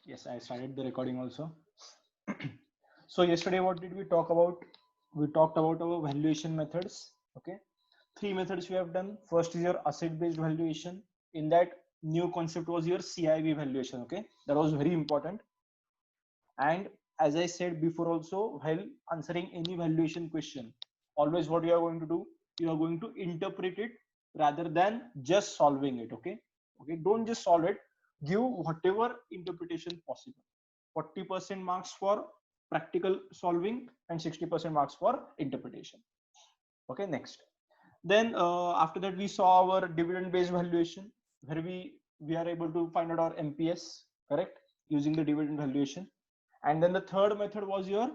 Yes, I started the recording also. So yesterday, what did we talk about? We talked about our valuation methods. Okay, three methods we have done. First is your asset-based valuation. In that, new concept was your CIV valuation. Okay, that was very important. And as I said before, also while answering any valuation question, always what you are going to do, you are going to interpret it rather than just solving it. Okay, don't just solve it. Give whatever interpretation possible. 40% marks for practical solving and 60% marks for interpretation. Okay, next. Then after that we saw our dividend based valuation, where we are able to find out our MPS, correct, using the dividend valuation. And then the third method was your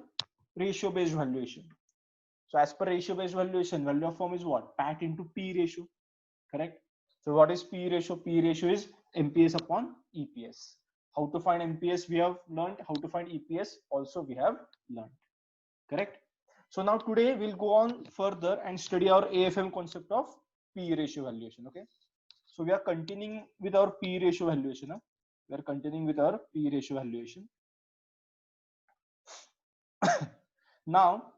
ratio based valuation. So as per ratio based valuation, value of firm is what? PAT into P ratio, correct? So what is P ratio? P ratio is MPS upon EPS. How to find MPS we have learned, how to find EPS also we have learned, correct? So now today we'll go on further and study our AFM concept of P ratio valuation. Okay, so we are continuing with our P ratio valuation. We are continuing with our P ratio valuation. Now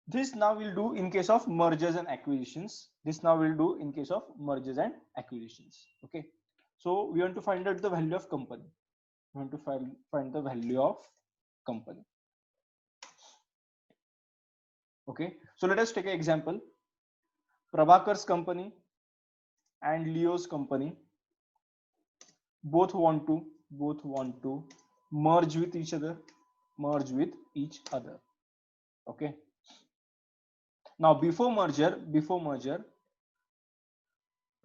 this now we'll do in case of mergers and acquisitions. This now we'll do in case of mergers and acquisitions. Okay, so we want to find out the value of company. We want to find the value of company. Okay, so let us take an example. Prabhakar's company and Leo's company both want to merge with each other. Okay, now before merger,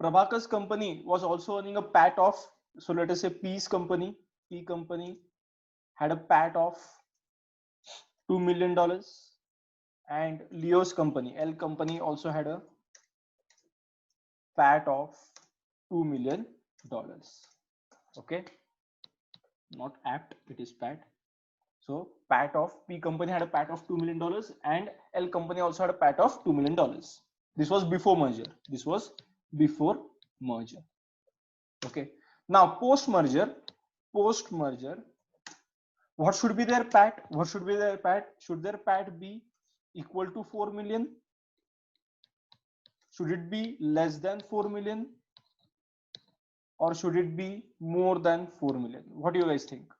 Prabhakar's company was also earning a PAT of, so let us say P company had a PAT of $2 million, and Leo's company, L company, also had a PAT of $2 million. Okay, not apt, it is PAT. So PAT of P company had a PAT of $2 million, and L company also had a PAT of $2 million. This was before merger. Okay, now post merger, what should be their PAT? Should their PAT be equal to 4 million? Should it be less than 4 million? Or should it be more than 4 million? What do you guys think?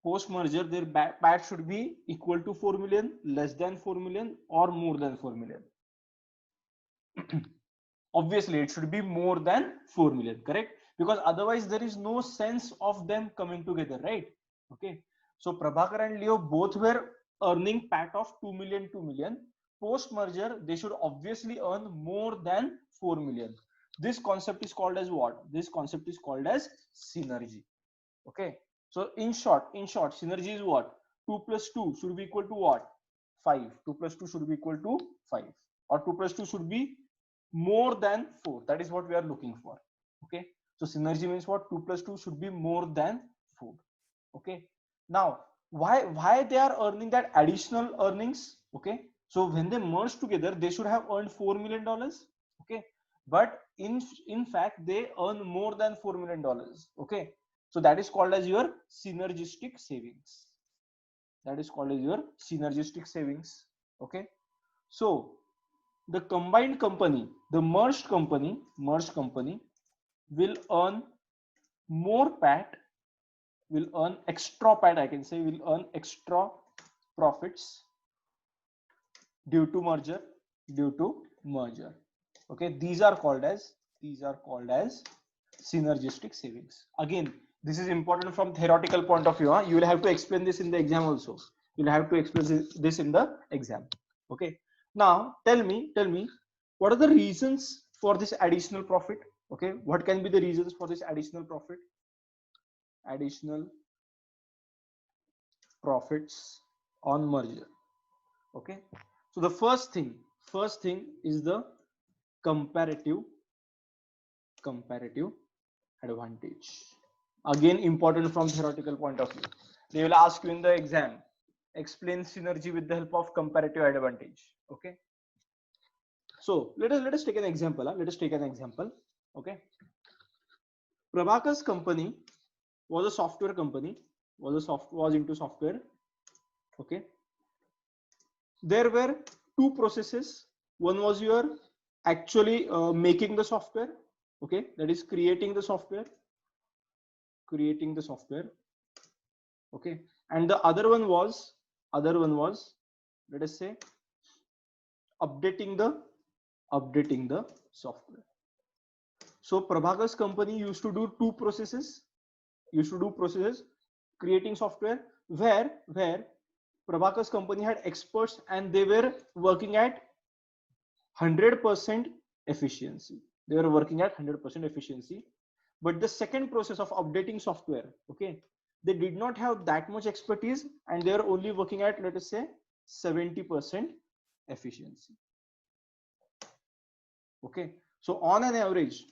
Post merger, their PAT should be equal to 4 million, less than 4 million, or more than 4 million. Obviously it should be more than 4 million, correct? Because otherwise there is no sense of them coming together, right? Okay, so Prabhakar and Leo both were earning PAT of 2 million. Post merger they should obviously earn more than 4 million. This concept is called as what? This concept is called as synergy. Okay, so in short, synergy is what? 2 plus 2 should be equal to what? 5. 2 plus 2 should be equal to 5, or 2 plus 2 should be more than 4. That is what we are looking for. Okay, so synergy means what? 2 plus 2 should be more than 4. Okay, now why they are earning that additional earnings? Okay, so when they merge together they should have earned $4 million. Okay, but in fact they earn more than $4 million. Okay, so that is called as your synergistic savings. Okay, so the combined company, the merged company will earn more PAT, will earn extra PAT, I can say, will earn extra profits due to merger. Okay, these are called as synergistic savings. Again, this is important from theoretical point of view. You will have to explain this in the exam also. Okay, now tell me what are the reasons for this additional profit? Okay, what can be the reasons for this additional profits on merger? Okay, so the first thing is the comparative advantage. Again, important from theoretical point of view. They will ask you in the exam, explain synergy with the help of comparative advantage. Okay, so let us take an example. Okay, Prabhakar's company was a software company, was into software. Okay, there were two processes. One was your actually making the software. Okay, that is creating the software. Okay, and the other one was let us say updating the software. So Prabhakar's company used to do two processes. Creating software, where Prabhakar's company had experts and they were working at 100% efficiency. But the second process of updating software, okay, they did not have that much expertise and they are only working at, let us say, 70% efficiency. Okay, so on an average,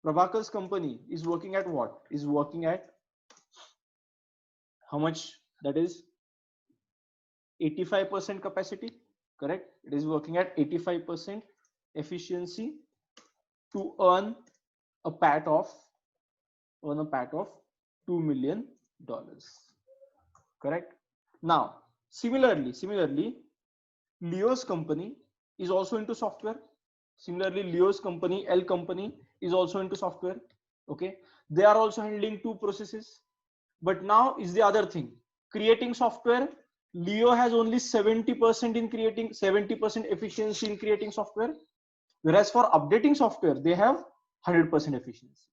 Prabhakar's company is working at what? Is working at how much? That is 85% capacity, correct? It is working at 85% efficiency to earn a pat of $2 million, correct? Now, similarly, Leo's company is also into software. Leo's company, L company, is also into software. Okay, they are also handling two processes. But now is the other thing. Creating software, Leo has only 70% in creating 70% efficiency in creating software, whereas for updating software they have 100% efficiency.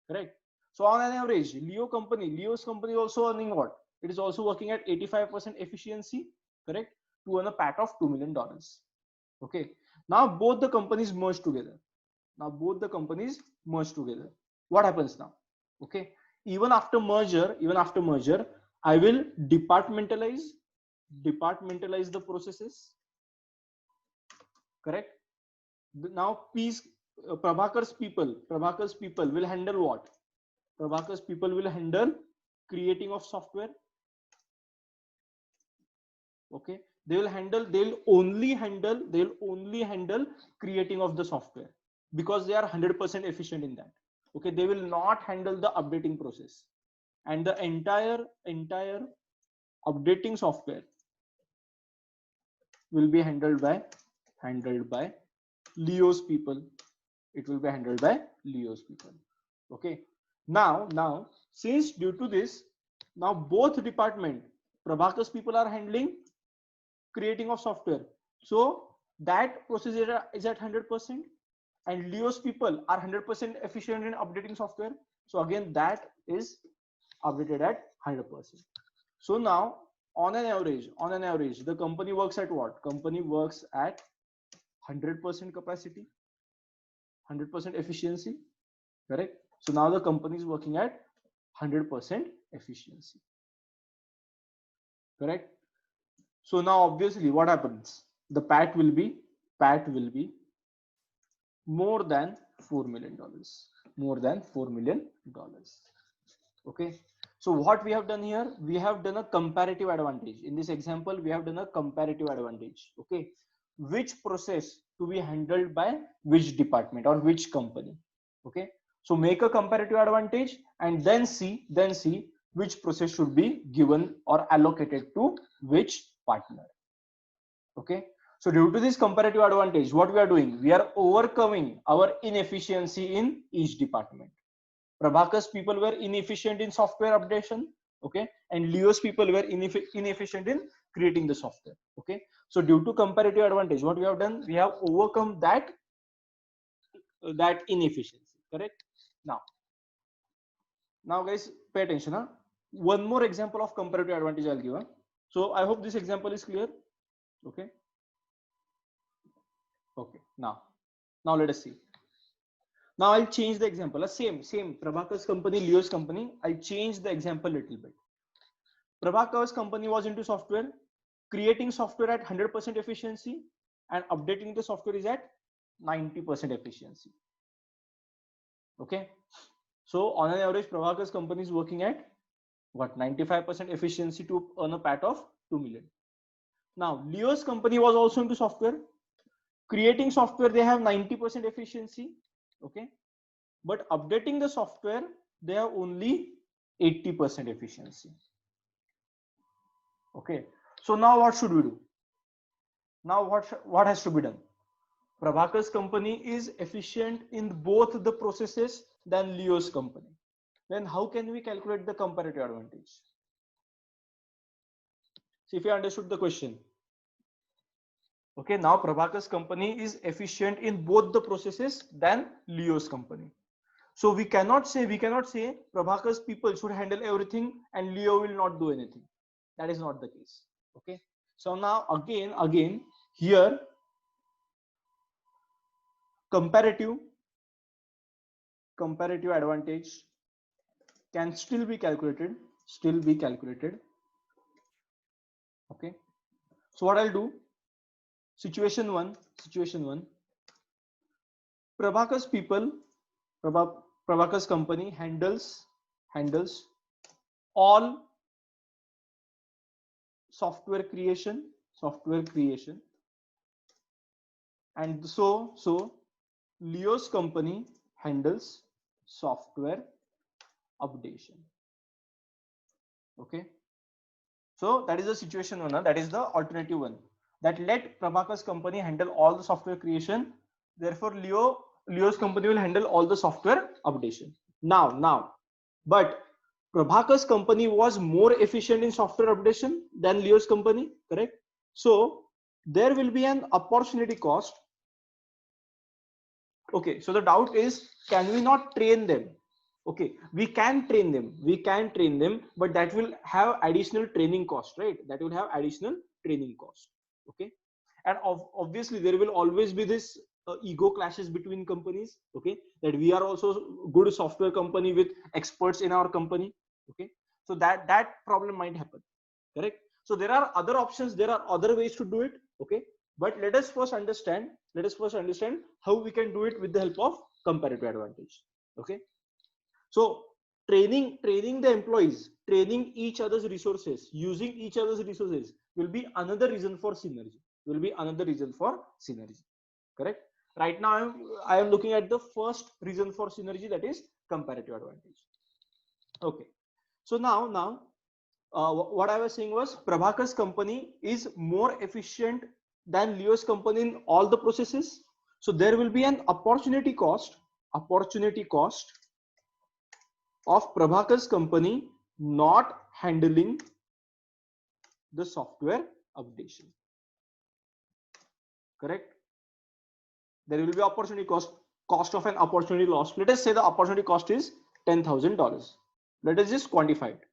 Correct. So on an average, Leo's company also earning what? It is also working at 85% efficiency, correct, to earn a pat of $2 million. Okay. Now both the companies merge together. What happens now? Okay. Even after merger, I will departmentalize the processes. Correct. Now, Prabhakar's people will handle what? Prabhakar's people will handle creating of software. Okay. They'll only handle creating of the software because they are 100% efficient in that. Okay. They will not handle the updating process, and the entire updating software will be handled by Leo's people. It will be handled by Leo's people. Okay. Now, since due to this, now both department, Prabhakar's people are handling creating of software. So that process is at 100%, and Leo's people are 100% efficient in updating software. So again, that is updated at 100%. So now, on an average, the company works at what? Company works at 100% capacity, 100% efficiency, correct? So now the company is working at 100% efficiency, correct? So now obviously what happens? The PAT will be more than $4 million. Okay. So what we have done here, we have done a comparative advantage. In this example, we have done a comparative advantage. Okay. Which process to be handled by which department or which company? Okay. So make a comparative advantage and then see which process should be given or allocated to which partner. Okay. So due to this comparative advantage, what we are doing, we are overcoming our inefficiency in each department. Prabhakar's people were inefficient in software updation, okay, and Leo's people were inefficient in creating the software. Okay. So due to comparative advantage, what we have done, we have overcome that inefficiency. Correct. Now guys, pay attention. Huh? One more example of comparative advantage I'll give. Huh? So I hope this example is clear. Okay. Okay. Now let us see. Now I'll change the example. Same Prabhakar's company, Leo's company. I'll change the example a little bit. Prabhakar's company was into software, creating software at 100% efficiency, and updating the software is at 90% efficiency. Okay. So on an average, Prabhakar's company is working at what? 95% efficiency to earn a PAT of 2 million. Now Leo's company was also into software, creating software. They have 90% efficiency. Okay. But updating the software, they have only 80% efficiency. Okay, so now what should we do? Now what has to be done? Prabhakar's company is efficient in both the processes than Leo's company. Then how can we calculate the comparative advantage? See if you understood the question. Okay, now Prabhakar's company is efficient in both the processes than Leo's company. So we cannot say Prabhakar's people should handle everything and Leo will not do anything. That is not the case. Okay. So now again here comparative advantage can still be calculated. Okay. So what I'll do? Situation one. Prabhakar's company handles all software creation, and so Leo's company handles software updation. Okay, so that is the situation one. That is the alternative one. That let Prabhakar's company handle all the software creation. Therefore, Leo's company will handle all the software updation. Now, but Prabhakar's company was more efficient in software updation than Leo's company, correct? So there will be an opportunity cost. Okay, so the doubt is, can we not train them? Okay, we can train them, but that will have additional training cost, right? Okay, and obviously there will always be this ego clashes between companies. Okay, that we are also good software company with experts in our company. Okay, so that problem might happen, correct? So there are other options, there are other ways to do it. Okay, but let us first understand how we can do it with the help of comparative advantage. Okay, so training the employees, training each other's resources, using each other's resources will be another reason for synergy. Correct? Right now I am looking at the first reason for synergy, that is comparative advantage. Okay, so now what I was saying was Prabhakar's company is more efficient than Leo's company in all the processes. So there will be an opportunity cost of Prabhakar's company not handling the software updation. Correct? There will be opportunity cost of an opportunity loss. Let us say the opportunity cost is $10,000. Let us just quantify it.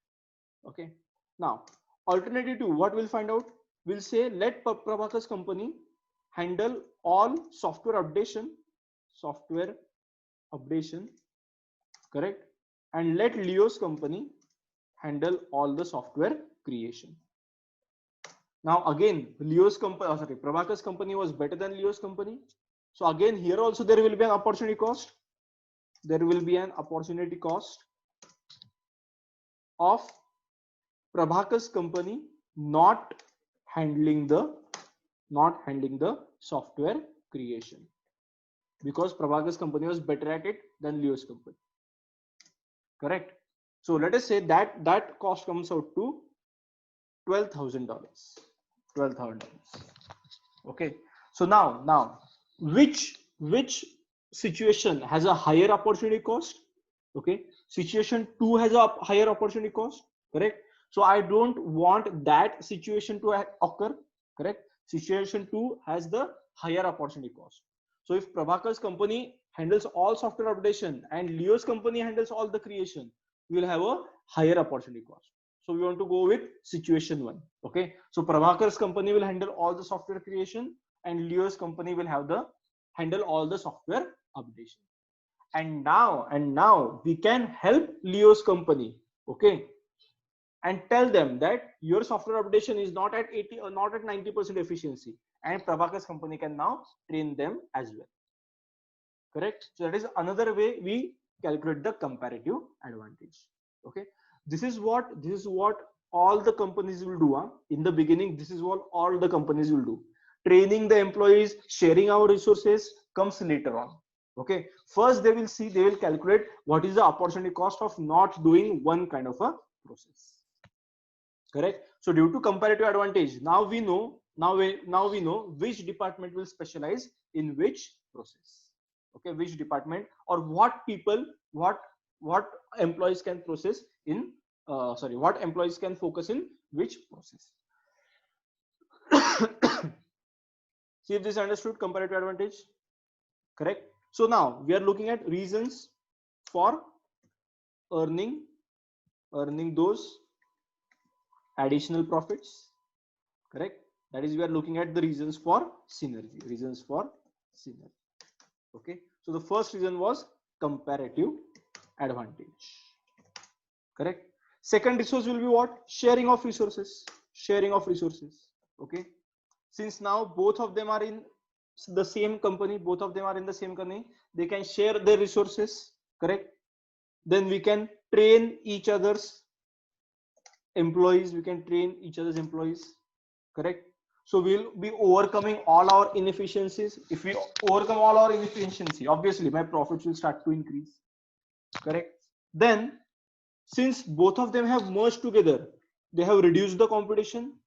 Okay. Now, alternative two, what we'll find out? We'll say let Prabhakar's company handle all software updation, correct? And let Leo's company handle all the software creation. Now again, Prabhakar's company was better than Leo's company. So again, here also there will be an opportunity cost. Of Prabhakar's company not handling the software creation, because Prabhakar's company was better at it than Leo's company. Correct? So let us say that cost comes out to $12,000. Okay. So now which situation has a higher opportunity cost? Okay. Situation 2 has a higher opportunity cost. Correct? So I don't want that situation to occur. Correct? Situation 2 has the higher opportunity cost. So if Prabhakar's company handles all software updation and Leo's company handles all the creation, we will have a higher opportunity cost. So we want to go with situation 1. Okay. So Prabhakar's company will handle all the software creation and Leo's company will handle all the software updation. And now we can help Leo's company. Okay. And tell them that your software updation is not at 80 or not at 90% efficiency, and Prabhakar's company can now train them as well. Correct? So that is another way we calculate the comparative advantage. Okay. This is what all the companies will do. In the beginning, this is what all the companies will do. Training the employees, sharing our resources comes later on. Okay, first they will calculate what is the opportunity cost of not doing one kind of a process. Correct. So due to comparative advantage, now we know which department will specialize in which process. Okay, which department or what people, what employees can process in what employees can focus in which process. See if this is understood, comparative advantage. Correct. So now we are looking at reasons for earning those additional profits. Correct. That is, we are looking at the reasons for synergy. Okay, so the first reason was comparative advantage. Correct. Second resource will be what? Sharing of resources. Okay, since now both of them are in the same company, they can share their resources. Correct. Then we can train each other's employees. Correct. So we'll be overcoming all our inefficiencies. If we overcome all our inefficiency, obviously my profits will start to increase. Correct. Then since both of them have merged together, they have reduced the competition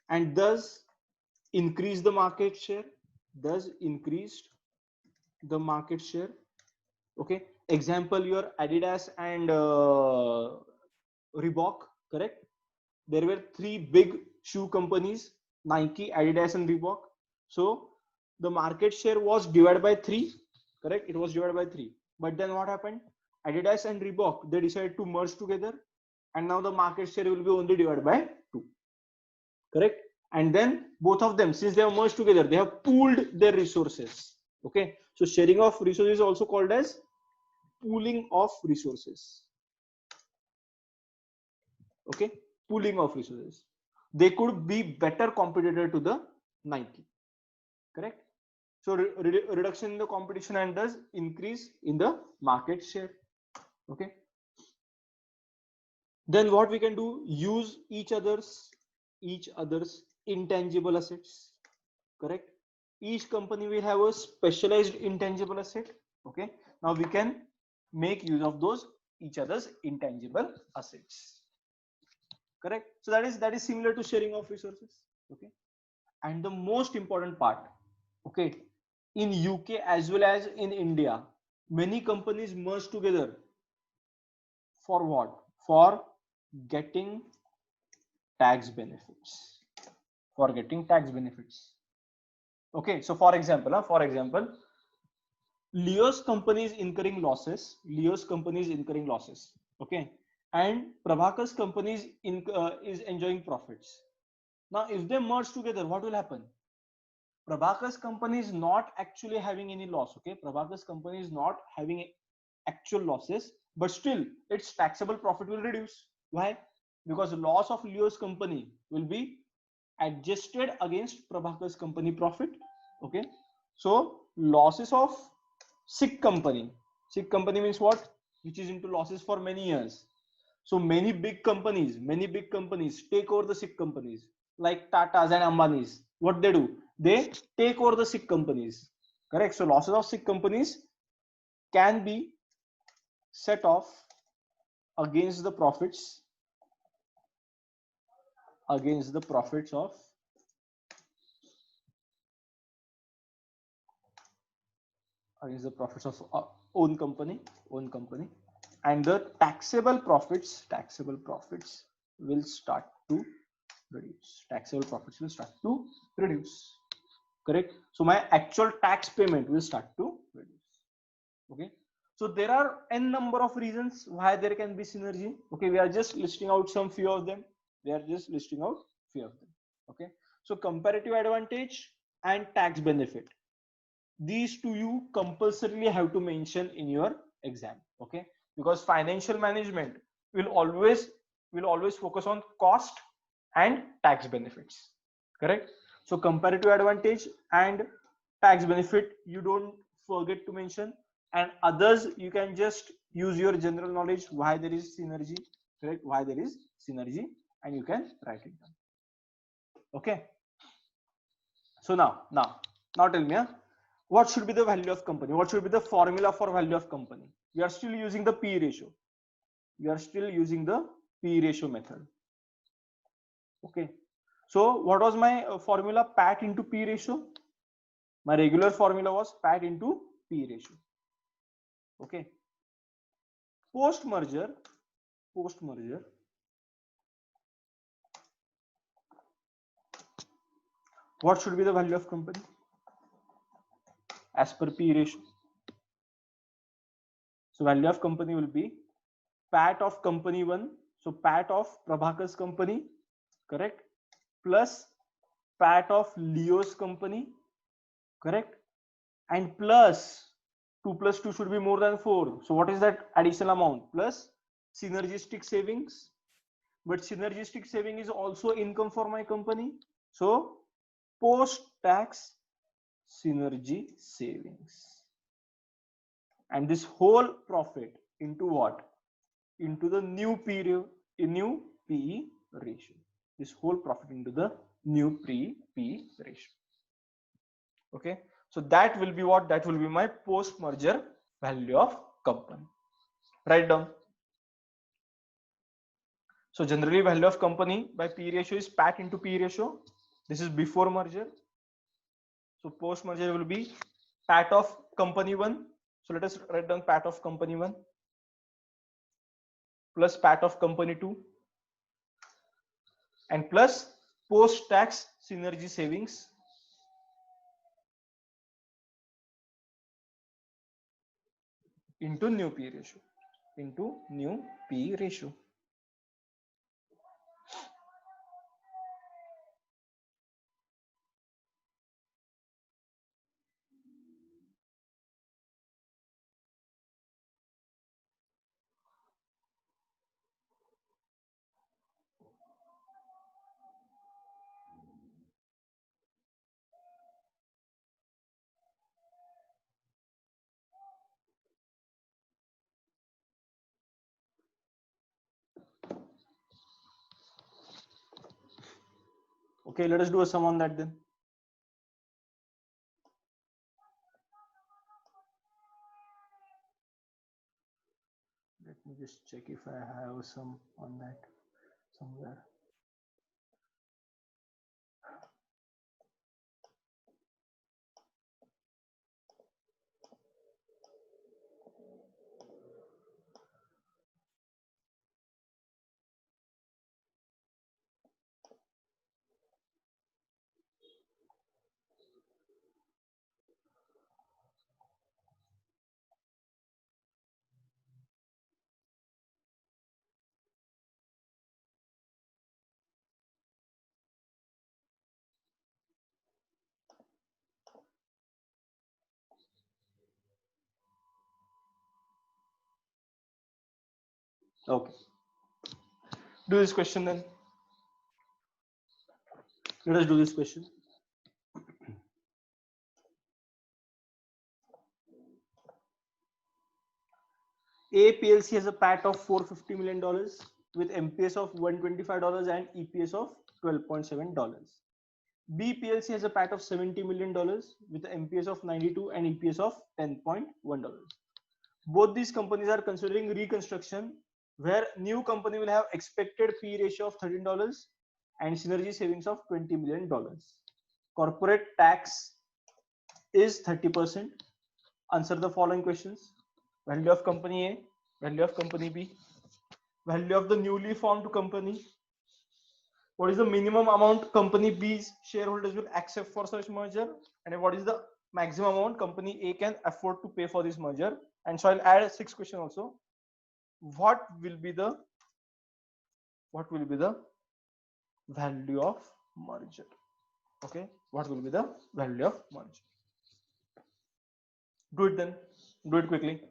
and thus increased the market share. Okay, example, your Adidas and Reebok. Correct. There were three big shoe companies, Nike, Adidas and Reebok. So the market share was divided by 3. Correct, it was divided by 3. But then what happened? Adidas and Reebok, they decided to merge together, and now the market share will be only divided by 2. Correct. And then both of them, since they have merged together, they have pooled their resources. Okay, so sharing of resources is also called as pooling of resources. Okay, pooling of resources. They could be better competitor to the Nike. Correct. So reduction in the competition and thus increase in the market share. Okay, then what we can do? Use each other's intangible assets. Correct. Each company will have a specialized intangible asset. Okay, now we can make use of those each other's intangible assets. Correct. So that is similar to sharing of resources. Okay, and the most important part, okay, in UK as well as in India, many companies merge together for what? For getting tax benefits. Okay, so for example, Leo's company is incurring losses. Okay, and Prabhakar's company is enjoying profits. Now, if they merge together, what will happen? Prabhakar's company is not actually having any loss. Okay, Prabhakar's company is not having actual losses, but still its taxable profit will reduce. Why? Because the loss of Leo's company will be adjusted against Prabhakar's company profit. Okay, so losses of Sikh company means what? Which is into losses for many years. So many big companies take over the Sikh companies like Tata's and Ambani's. What they do? They take over the Sikh companies. Correct. So losses of Sikh companies can be set off against the profits of own company, and the taxable profits will start to reduce. Correct. So my actual tax payment will start to reduce. Okay, so there are n number of reasons why there can be synergy. Okay, we are just listing out some few of them. Okay, so comparative advantage and tax benefit, these two you compulsorily have to mention in your exam. Okay, because financial management will always focus on cost and tax benefits. Correct. So comparative advantage and tax benefit you don't forget to mention, and others you can just use your general knowledge why there is synergy. Correct, why there is synergy, and you can write it down. Okay, so now Now tell me, what should be the value of company? What should be the formula for value of company? We are still using the P ratio. We are still using the P ratio method. Okay. So what was my formula? PAT into P ratio. My regular formula was PAT into P ratio. Okay. Post merger, what should be the value of company as per P ratio? So value of company will be PAT of company 1. So PAT of Prabhakar's company, correct? Plus PAT of Leo's company, correct? And plus 2 plus 2 should be more than 4. So what is that additional amount? Plus synergistic savings. But synergistic saving is also income for my company. So post tax synergy savings. And this whole profit into what? Into the new period, new PE ratio. This whole profit into the new PE ratio. Okay. So that will be what? That will be my post merger value of company. Write down. So generally value of company by P ratio is PAT into P ratio. This is before merger. So post merger will be PAT of company 1. So let us write down PAT of company 1 plus PAT of company 2 and plus post tax synergy savings into new P ratio. Into new P ratio. Okay, let us do a sum on that then. Let me just check if I have some on that somewhere. Okay. Do this question then. Let us do this question. A PLC has a PAT of $450 million with MPS of $125 and EPS of $12.7. B PLC has a PAT of $70 million with MPS of 92 and EPS of $10.1. Both these companies are considering reconstruction where new company will have expected P ratio of $13 and synergy savings of $20 million. Corporate tax is 30%. Answer the following questions. Value of company A, value of company B, value of the newly formed company. What is the minimum amount company B's shareholders will accept for such merger? And what is the maximum amount company A can afford to pay for this merger? And so I'll add a 6th question also. What will be the value of merger? Okay, what will be the value of merger? Do it then. Do it quickly.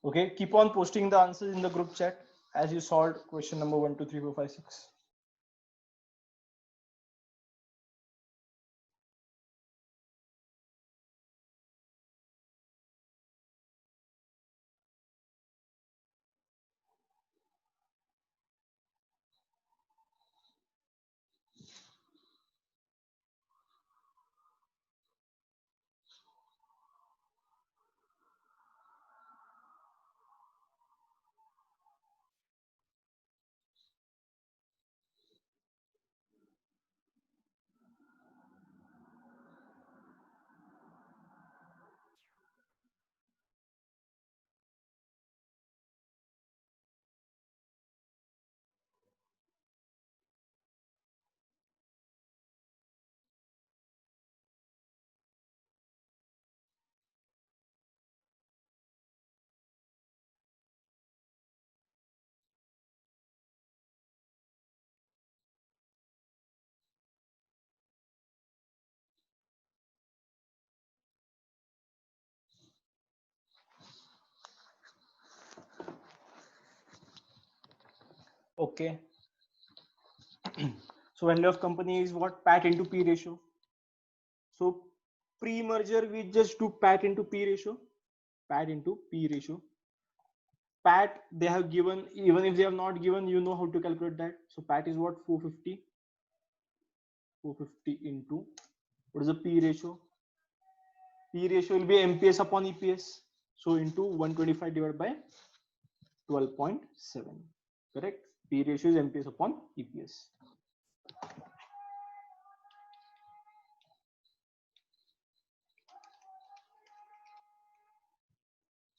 Okay, keep on posting the answers in the group chat as you solved question number 1 2 3 4 5 6. Okay. So value of company is what? PAT into P ratio. So pre-merger we just do PAT into P ratio. PAT into P ratio. PAT they have given, even if they have not given, you know how to calculate that. So PAT is what? 450. 450 into what is the P ratio? P ratio will be MPS upon EPS. So into 125 divided by 12.7. Correct? P ratio is MPS upon EPS.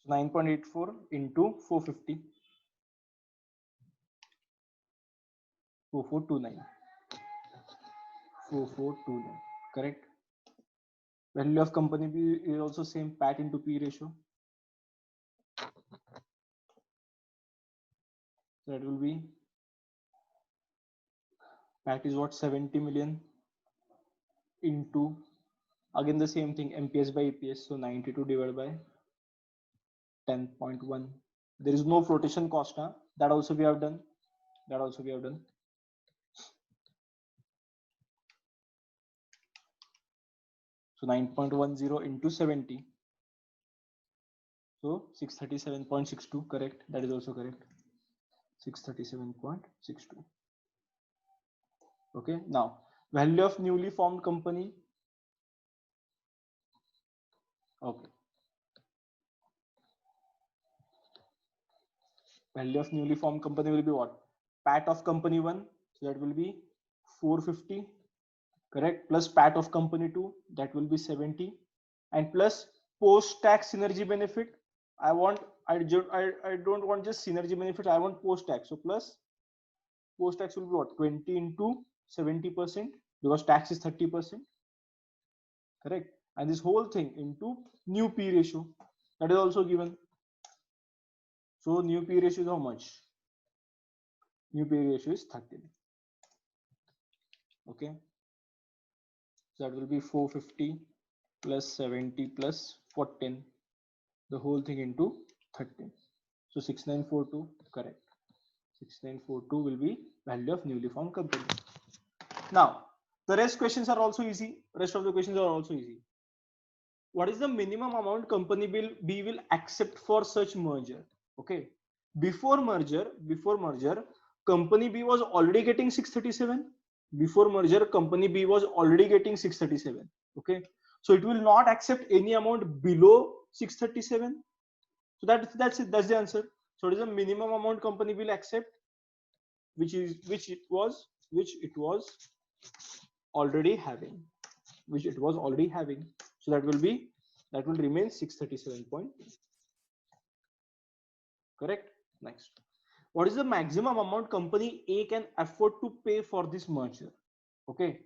9.84 into 450. 4429. 4429. Correct? Value of company B is also same, PAT into P ratio. That will be, PAT is what? 70 million into, again the same thing, MPS by EPS. So 92 divided by 10.1. There is no flotation cost. Huh? That also we have done. That also we have done. So 9.10 into 70. So 637.62. Correct. That is also correct. 637.62. Okay. Now value of newly formed company. Okay. Value of newly formed company will be what? PAT of company 1. So that will be 450. Correct. Plus PAT of company 2. That will be 70. And plus post-tax synergy benefit. I don't want just synergy benefit. I want post-tax. So plus post-tax will be what? 20 into 70% because tax is 30%. Correct. And this whole thing into new P ratio. That is also given. So new P ratio is how much? New P ratio is 13. Okay. So that will be 450 plus 70 plus 14. The whole thing into 13. So 6942. Correct. 6942 will be value of newly formed company. Now, the rest questions are also easy. Rest of the questions are also easy. What is the minimum amount company B will accept for such merger? Okay. Before merger, company B was already getting 637. Before merger, company B was already getting 637. Okay. So it will not accept any amount below 637. So that's it. That's the answer. So it is a minimum amount company will accept, which it was already having, So that will remain 637 point. Correct. Next, what is the maximum amount company A can afford to pay for this merger? Okay.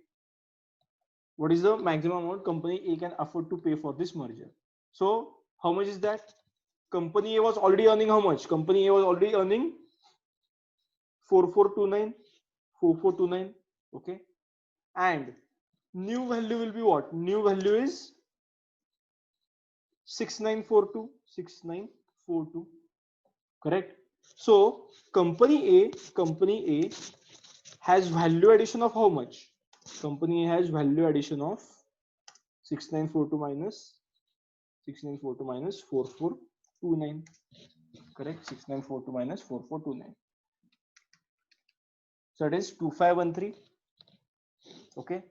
What is the maximum amount company A can afford to pay for this merger? So how much is that? Company A was already earning how much? Company A was already earning 4429. Okay. And new value will be what? New value is 6942. correct? So company A has value addition of how much? Company A has value addition of 6942 minus 6942 minus 4429, correct? 6942 minus 4429. So it is 2513. Okay.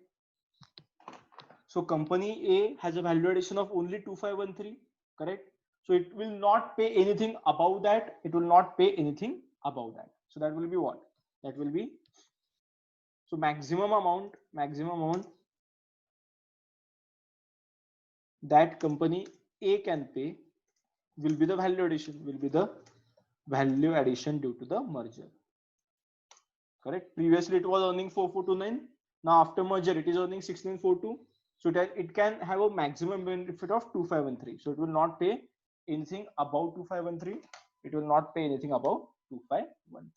So company A has a value addition of only 2513, correct? So it will not pay anything above that. It will not pay anything above that. So that will be what? That will be, so maximum amount that company A can pay will be the value addition, due to the merger. Correct? Previously it was earning 4429. Now after merger it is earning 1642. So it can have a maximum benefit of 2513. So it will not pay anything above 2513. It will not pay anything above 2513.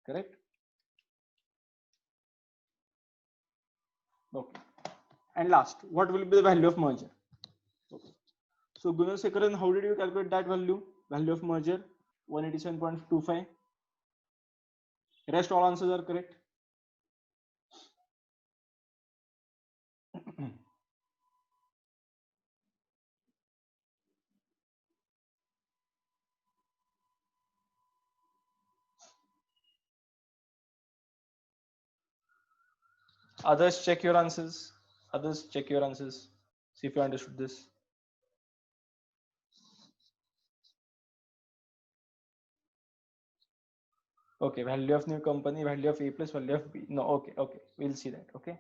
Correct? Okay. And last, what will be the value of merger? Okay. So Gunasekaran, how did you calculate that value? Value of merger 187.25. Rest all answers are correct. Others check your answers. See if you understood this. Okay, value of new company, value of A plus value of B. No, okay, we'll see that. Okay,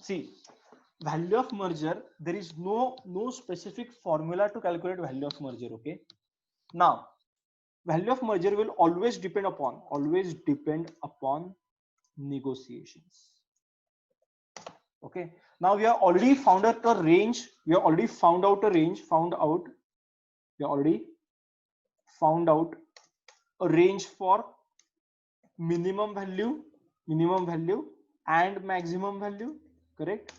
see, value of merger, there is no specific formula to calculate value of merger. Okay, now value of merger will always depend upon negotiations. Okay, now we have already found out a range. We have already found out a range. For minimum value and maximum value, correct?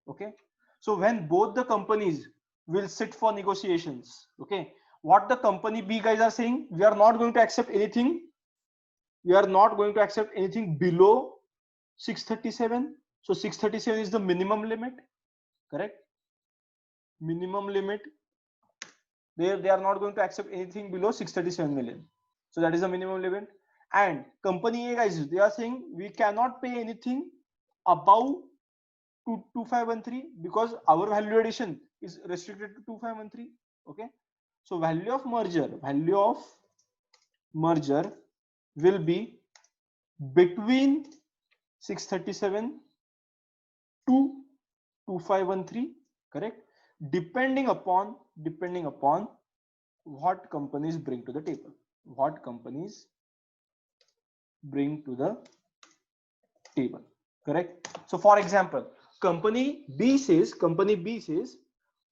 Okay, so when both the companies will sit for negotiations, okay, what the company B guys are saying, we are not going to accept anything below 637. So 637 is the minimum limit, correct? Minimum limit. They are not going to accept anything below 637 million. So that is the minimum limit. And company A guys, they are saying we cannot pay anything above 2513 because our value addition is restricted to 2513. Okay, so value of merger will be between 637 to 2513, correct? Depending upon what companies bring to the table. Correct? So for example, company B says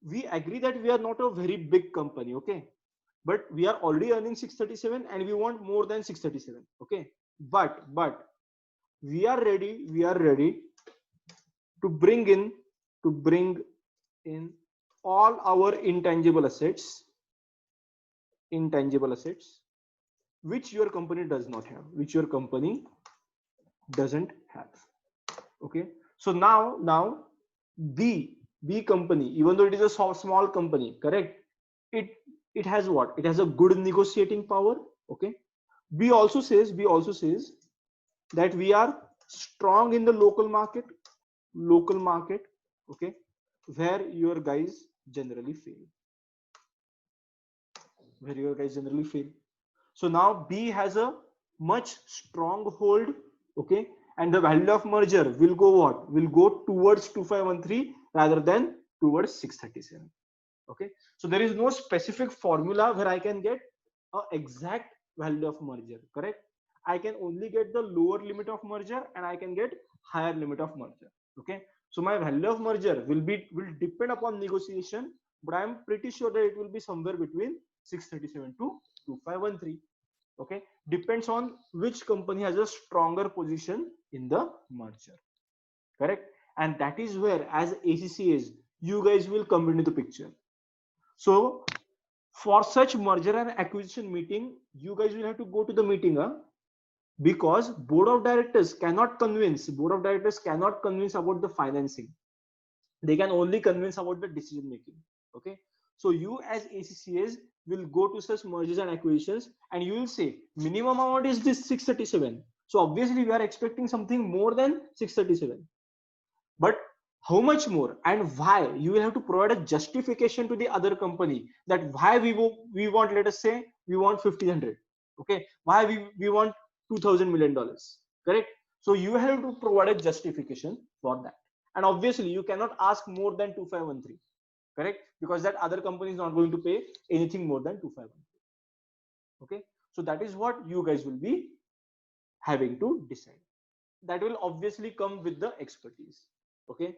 we agree that we are not a very big company, okay, but we are already earning 637 and we want more than 637. Okay, but we are ready to bring in all our intangible assets which your company doesn't have. Okay, so now B company, even though it is a small company, correct, it has what? It has a good negotiating power. Okay, B also says that we are strong in the local market, okay, where your guys generally fail. So now B has a much strong hold, okay, and the value of merger will go towards 2513 rather than towards 637. Okay, so there is no specific formula where I can get a exact value of merger, correct? I can only get the lower limit of merger and I can get higher limit of merger. Okay, so my value of merger will depend upon negotiation, but I am pretty sure that it will be somewhere between 637 to 2513. Okay, depends on which company has a stronger position in the merger, correct? And that is where, as ACCAs, you guys will come into the picture. So For such merger and acquisition meeting, you guys will have to go to the meeting, huh? Because board of directors cannot convince about the financing. They can only convince about the decision making. Okay, so you as ACCAs will go to such mergers and acquisitions and you will say minimum amount is this 637. So obviously we are expecting something more than 637, but how much more and why? You will have to provide a justification to the other company that why we want, let us say we want 1500. Okay, why we want $2,000 million, correct? So you have to provide a justification for that, and obviously you cannot ask more than 2513, correct? Because that other company is not going to pay anything more than 2513. Okay, so that is what you guys will be having to decide. That will obviously come with the expertise. Okay,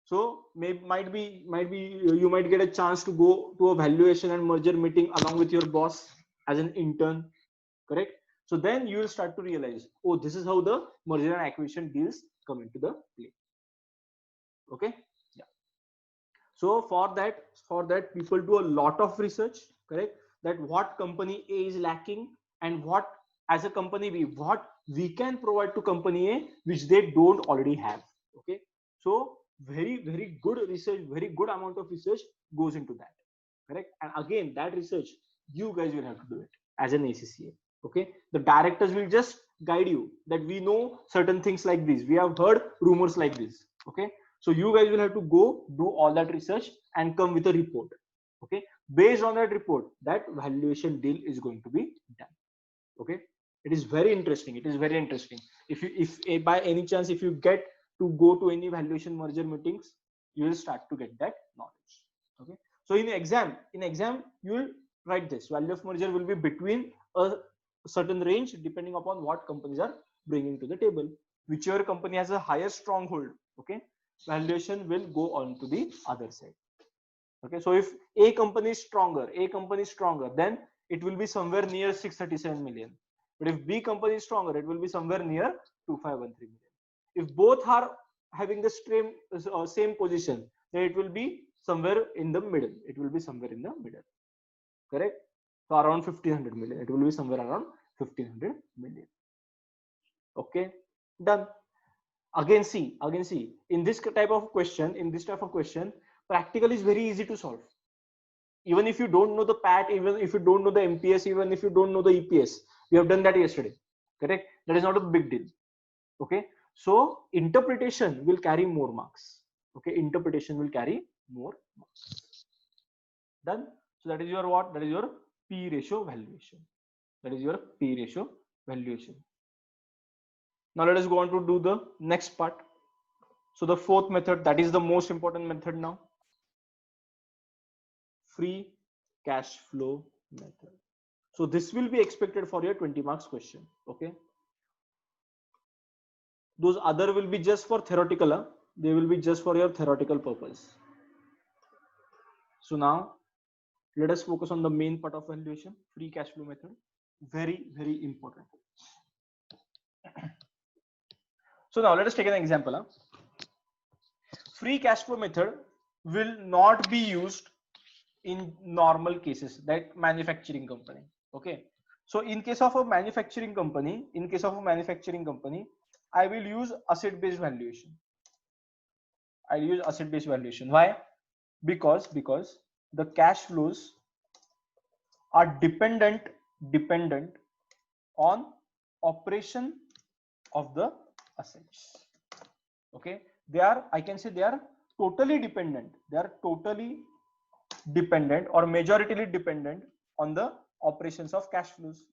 so might be you might get a chance to go to a valuation and merger meeting along with your boss as an intern, correct? So then you will start to realize, oh, this is how the merger and acquisition deals come into the play. Okay, yeah. So for that people do a lot of research, correct? That what company A is lacking and what as a company B, what we can provide to company A which they don't already have. Okay, so very good research, very good amount of research goes into that, correct? And again, that research you guys will have to do it as an ACCA. Okay, the directors will just guide you that we know certain things like this, we have heard rumors like this. Okay, so you guys will have to go do all that research and come with a report. Okay, based on that report, that valuation deal is going to be done. Okay, it is very interesting, it is very interesting. If by any chance if you get to go to any valuation merger meetings, you will start to get that knowledge. Okay, so in exam you will write this value of merger will be between a certain range depending upon what companies are bringing to the table. Whichever company has a higher stronghold, okay, valuation will go on to the other side. Okay, so if a company is stronger, then it will be somewhere near 637 million. But if B company is stronger, it will be somewhere near 2513 million. If both are having the same position, then it will be somewhere in the middle. It will be somewhere in the middle, correct? So around 1500 million. It will be somewhere around 1500 million. Okay, done. Again see, in this type of question, practical is very easy to solve. Even if you don't know the PAT, even if you don't know the MPS, even if you don't know the EPS, we have done that yesterday, correct? That is not a big deal. Okay, so interpretation will carry more marks. Okay, interpretation will carry more marks. Done. So that is your what? That is your P ratio valuation. That is your P ratio valuation. Now let us go on to do the next part. So the fourth method, that is the most important method now. Free cash flow method. So this will be expected for your 20 marks question. Okay, those other will be just for theoretical, huh? They will be just for your theoretical purpose. So now let us focus on the main part of valuation, free cash flow method. Very important. So now let us take an example, huh? Free cash flow method will not be used in normal cases, like manufacturing company. Okay, so in case of a manufacturing company, I will use asset based valuation. I'll use asset based valuation. Why? Because the cash flows are dependent on operation of the assets. Okay, I can say they are totally dependent. They are totally dependent or majoritarily dependent on the operations of cash flows,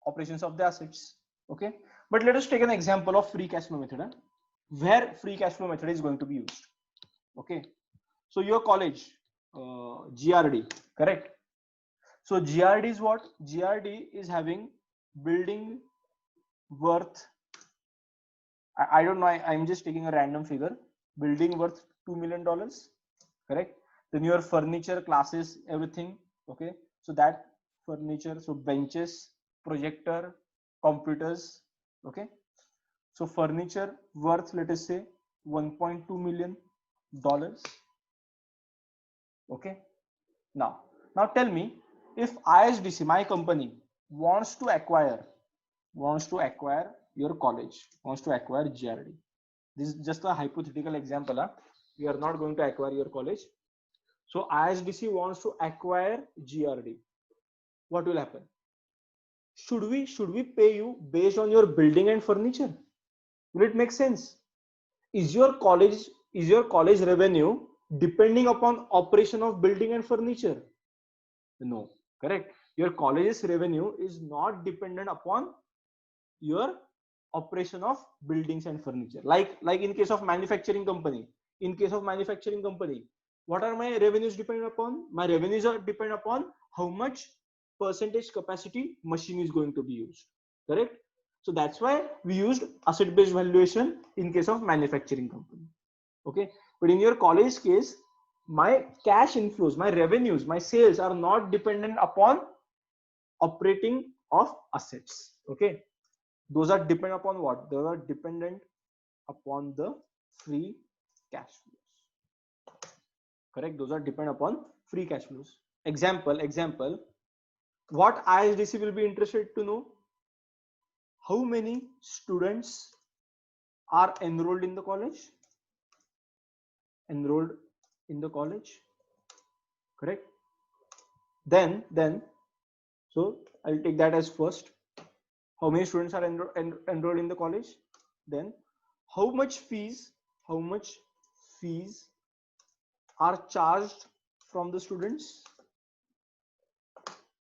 operations of the assets. Okay, but let us take an example of free cash flow method, where free cash flow method is going to be used. Okay, so your college, GRD, correct? So GRD is what? GRD is having building worth, I don't know, I'm just taking a random figure, building worth $2 million, correct? Then your furniture, classes, everything. Okay, so that furniture, so benches, projector, computers. Okay, so furniture worth, let us say $1.2 million. Okay, now Now tell me, if ISDC, my company, wants to acquire your college, wants to acquire GRD. This is just a hypothetical example. Huh? We are not going to acquire your college. So ISDC wants to acquire GRD. What will happen? Should we pay you based on your building and furniture? Will it make sense? Is your college revenue depending upon operation of building and furniture? No, correct. Your college's revenue is not dependent upon your operation of buildings and furniture. Like in case of manufacturing company, what are my revenues dependent upon? My revenues are dependent upon how much percentage capacity machine is going to be used, correct? So that's why we used asset based valuation in case of manufacturing company. Okay, but in your college case, my cash inflows, my revenues, my sales are not dependent upon operating of assets. Okay, those are dependent upon what? Those are dependent upon the free cash flows, correct? Those are dependent upon free cash flows. Example, what ISDC will be interested to know? How many students are enrolled in the college? Correct? Then so I'll take that as first. How many students are enrolled in the college? Then how much fees are charged from the students?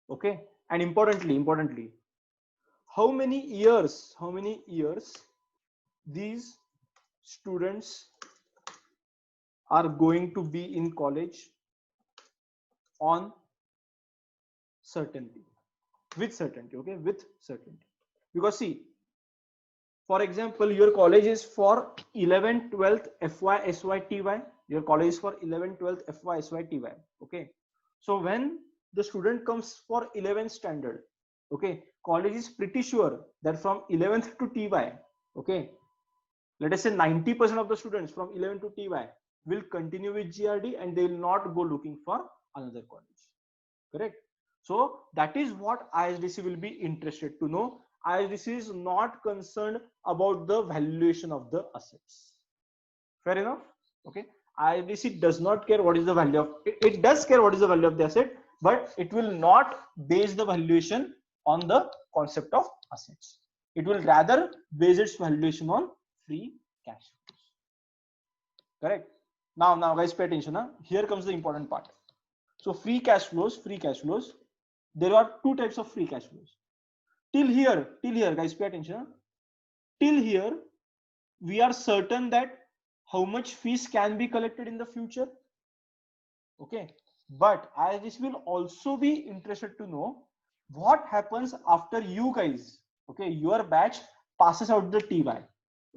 Okay, and importantly, how many years these students are going to be in college on certainty, with certainty. Okay, with certainty. Because see, for example, your college is for 11th 12th FY SYTY. Your college is for 11th 12th FY SYTY. Okay, so when the student comes for 11th standard, okay, college is pretty sure that from 11th to TY, okay, let us say 90% of the students from 11th to TY will continue with GRD and they will not go looking for another college, correct? So that is what ISDC will be interested to know. ISDC is not concerned about the valuation of the assets. Fair enough? Okay. ISDC does not care what is the value of it. It does care what is the value of the asset, but it will not base the valuation on the concept of assets. It will rather base its valuation on free cash flows. Correct? Now guys, pay attention. Huh? Here comes the important part. So free cash flows. There are two types of free cash flows. Till here, guys, pay attention. Huh? Till here, we are certain that how much fees can be collected in the future. Okay, but ISDC will also be interested to know what happens after you guys, okay, your batch passes out the TY.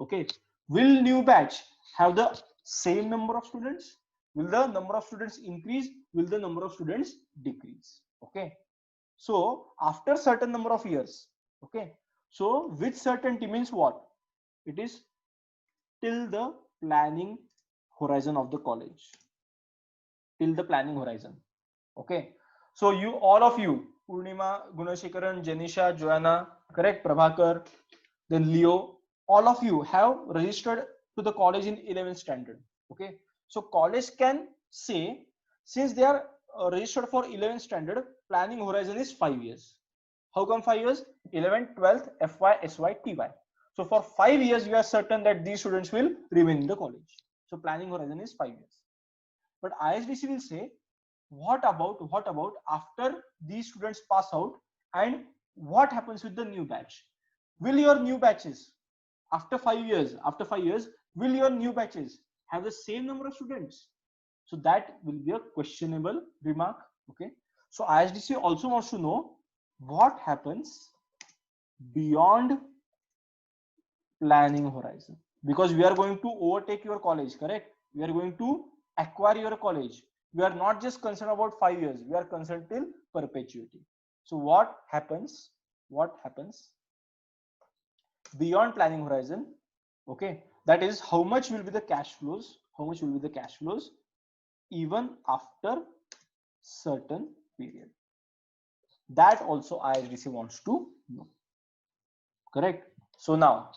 Okay, will new batch have the same number of students? Will the number of students increase? Will the number of students decrease? Okay, so after certain number of years, okay, so with certainty means what? It is till the planning horizon of the college, till the planning horizon. Okay, so you, all of you, Purnima, Gunashekaran, Janisha, Joanna, correct, Prabhakar, then Leo, all of you have registered to the college in 11th standard. Okay, so college can say, since they are registered for 11th standard, planning horizon is 5 years. How come 5 years? 11th 12th FY SY TY. So for 5 years we are certain that these students will remain in the college. So planning horizon is 5 years. But ISDC will say, what about after these students pass out, and what happens with the new batch? Will your new batches after 5 years, will your new batches have the same number of students? So that will be a questionable remark. Okay, so ISDC also wants to know what happens beyond planning horizon, because we are going to overtake your college, correct? We are going to acquire your college. We are not just concerned about 5 years, we are concerned till perpetuity. So what happens beyond planning horizon? Okay, that is how much will be the cash flows, even after certain period. That also ISDC wants to know. Correct? So now,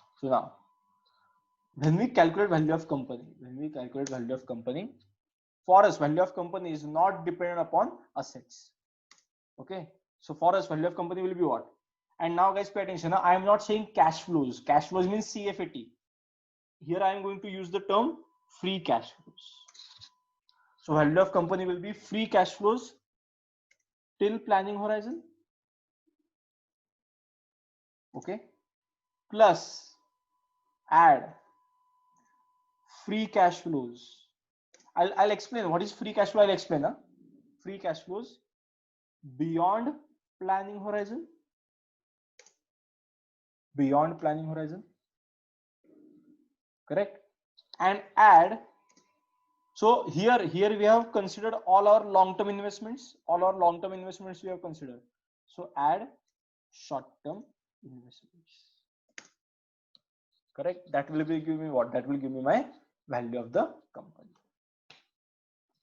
when we calculate value of company, for us, value of company is not dependent upon assets. Okay. So for us, value of company will be what? And now guys, pay attention. I am not saying cash flows. Cash flows means CFAT. Here I am going to use the term free cash flows. So value of company will be free cash flows till planning horizon. Okay. Plus add free cash flows. I'll explain what is free cash flow. I'll explain. Free cash flows beyond planning horizon. Beyond planning horizon. Correct. And add. So here we have considered all our long-term investments. All our long-term investments we have considered. So add short-term investments. Correct. That will be give me what? That will give me my value of the company.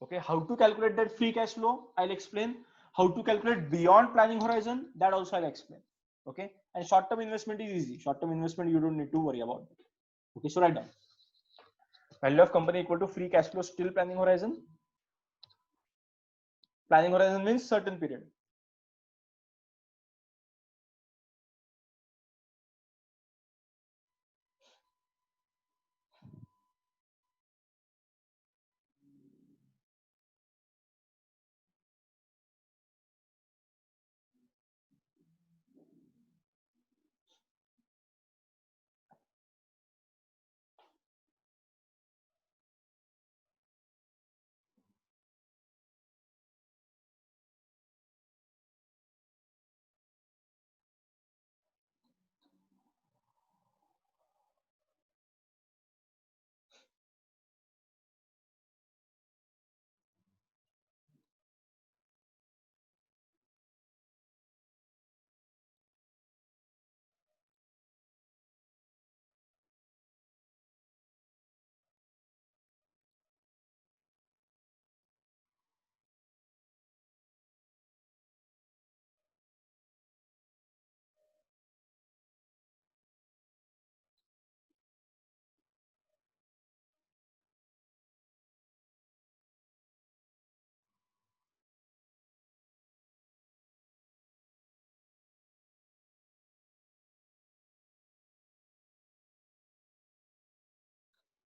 Okay. How to calculate that free cash flow? I'll explain. How to calculate beyond planning horizon? That also I'll explain. Okay. And short-term investment is easy. Short-term investment you don't need to worry about it. Okay. So write down. Value of company equal to free cash flow till planning horizon. Planning horizon means certain period.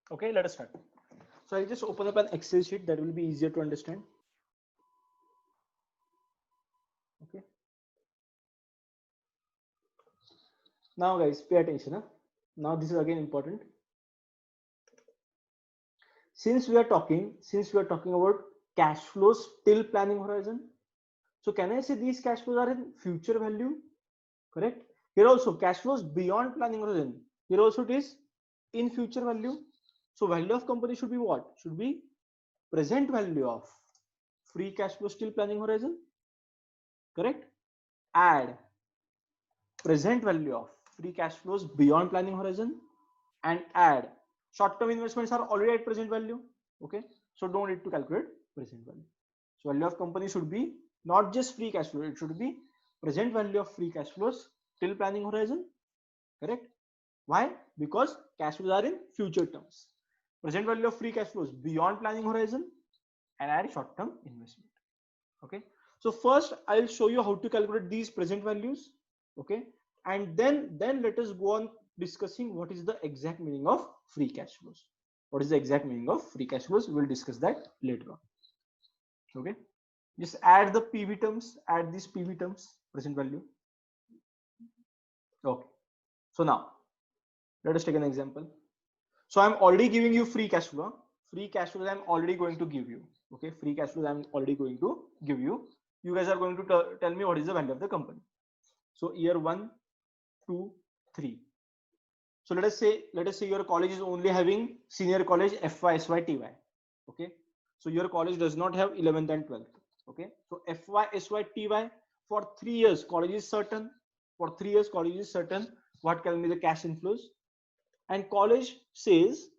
Okay, let us start. So I'll just open up an Excel sheet that will be easier to understand. Okay. Now guys, pay attention. Now this is again important. Since we are talking about cash flows till planning horizon. So can I say these cash flows are in future value? Correct. Here also cash flows beyond planning horizon. Here also it is in future value. So value of company should be what? Should be present value of free cash flows till planning horizon. Correct. Add present value of free cash flows beyond planning horizon and add short-term investments are already at present value. Okay. So don't need to calculate present value. So value of company should be not just free cash flow. It should be present value of free cash flows till planning horizon. Correct. Why? Because cash flows are in future terms. Present value of free cash flows beyond planning horizon and add short-term investment. Okay. So first I'll show you how to calculate these present values. Okay. And then let us go on discussing what is the exact meaning of free cash flows. What is the exact meaning of free cash flows? We'll discuss that later on. Okay. Just add the PV terms, add these PV terms, present value. Okay. So now let us take an example. So I'm already giving you free cash flow. Free cash flows I'm already going to give you. Okay. Free cash flows I'm already going to give you. You guys are going to tell me what is the value of the company. So year 1, 2, 3. So let us say your college is only having senior college FY, SY, TY. Okay. So your college does not have 11th and 12th. Okay. So FY, SY, TY for 3 years college is certain. For 3 years college is certain. What can be the cash inflows? And college says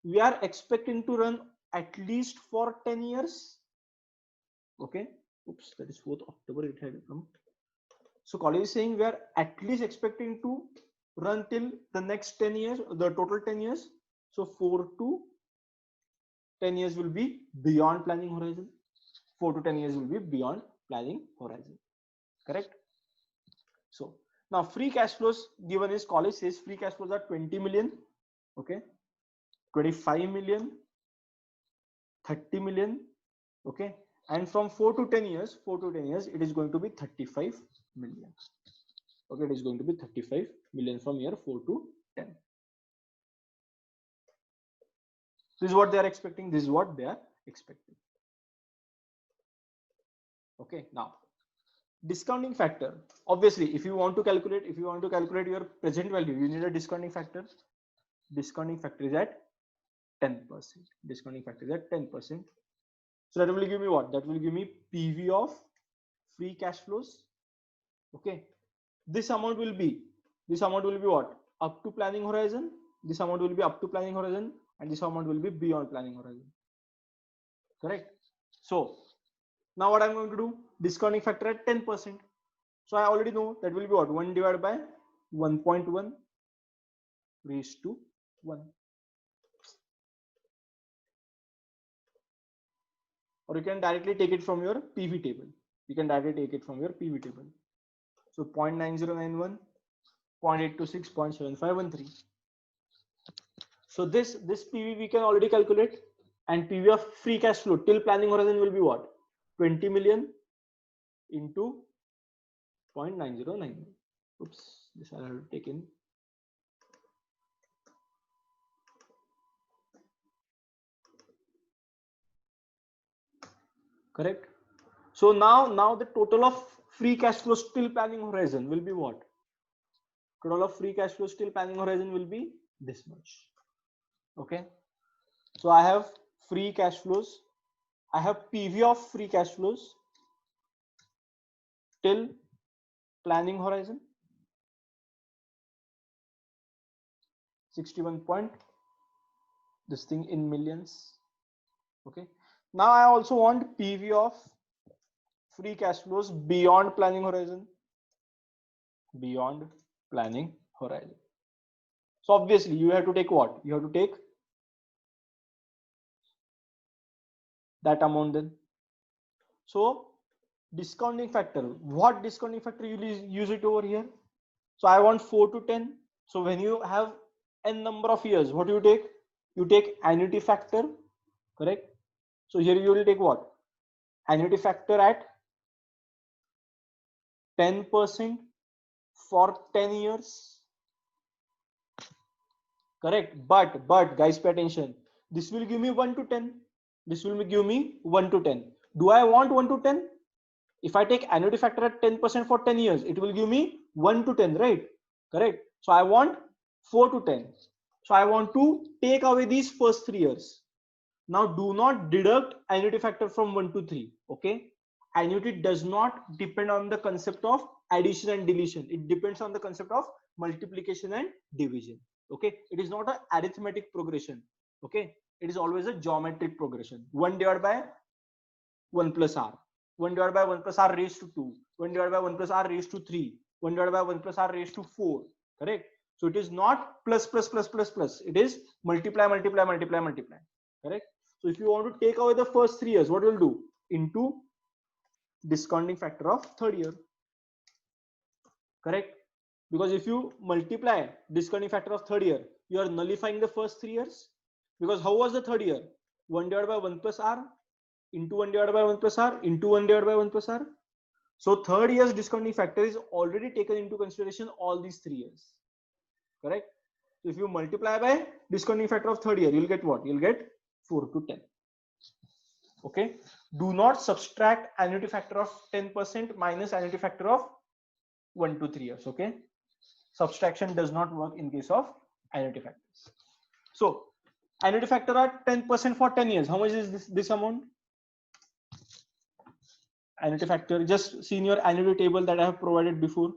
we are expecting to run at least for 10 years. Okay. Oops, that is 4th October it had come. So college is saying we are at least expecting to run till the next 10 years, the total 10 years. So 4 to 10 years will be beyond planning horizon. 4 to 10 years will be beyond planning horizon. Correct? So now free cash flows given is college says free cash flows are 20 million. Okay. 25 million, 30 million. Okay. And from 4 to 10 years, it is going to be 35 million. Okay, it is going to be 35 million from year 4 to 10. This is what they are expecting. This is what they are expecting. Okay, now discounting factor. Obviously, if you want to calculate your present value, you need a discounting factor. Discounting factor is at 10%. Discounting factor is at 10%. So that will give me what? That will give me PV of free cash flows. Okay, this amount will be what? Up to planning horizon. This amount will be up to planning horizon, and this amount will be beyond planning horizon. Correct? So now what I'm going to do? Discounting factor at 10%. So I already know that will be what? 1 divided by 1.1 raised to 1. Or you can directly take it from your PV table. So 0.9091, 0.826, 0.7513. So this PV we can already calculate, and PV of free cash flow till planning horizon will be what? 20 million into 0.9091. Oops, this I have taken. Correct. So now the total of free cash flow till planning horizon will be what? Total of free cash flow till planning horizon will be this much. Okay. So I have free cash flows. I have PV of free cash flows till planning horizon. 61 point. This thing in millions. Okay. Now I also want PV of free cash flows beyond planning horizon. Beyond planning horizon. So obviously you have to take what? You have to take that amount then. So discounting factor, what discounting factor you use it over here? So I want 4 to 10. So when you have n number of years, what do you take? You take annuity factor, correct? So here you will take what? Annuity factor at 10% for 10 years. Correct. But guys, pay attention. This will give me 1 to 10. This will give me 1 to 10. Do I want 1 to 10? If I take annuity factor at 10% for 10 years, it will give me 1 to 10, right? Correct. So I want 4 to 10. So I want to take away these first 3 years. Now do not deduct annuity factor from 1 to 3. Okay. Annuity does not depend on the concept of addition and deletion. It depends on the concept of multiplication and division. Okay. It is not an arithmetic progression. Okay. It is always a geometric progression. 1 divided by 1 plus r. 1 divided by 1 plus r raised to 2. 1 divided by 1 plus r raised to 3. 1 divided by 1 plus r raised to 4. Correct. So it is not plus plus plus plus plus. It is multiply multiply multiply multiply. Correct. So if you want to take away the first 3 years, what will do? Into discounting factor of third year. Correct. Because if you multiply discounting factor of third year, you are nullifying the first 3 years. Because how was the third year? 1 divided by 1 plus r into 1 divided by 1 plus r into 1 divided by 1 plus r. So third year's discounting factor is already taken into consideration all these 3 years. Correct. So if you multiply by discounting factor of third year, you'll get what? You'll get 4 to 10. Okay. Do not subtract annuity factor of 10% minus annuity factor of 1 to 3 years. Okay. Subtraction does not work in case of annuity factors. So annuity factor at 10% for 10 years. How much is this amount? Annuity factor, just see in your annuity table that I have provided before.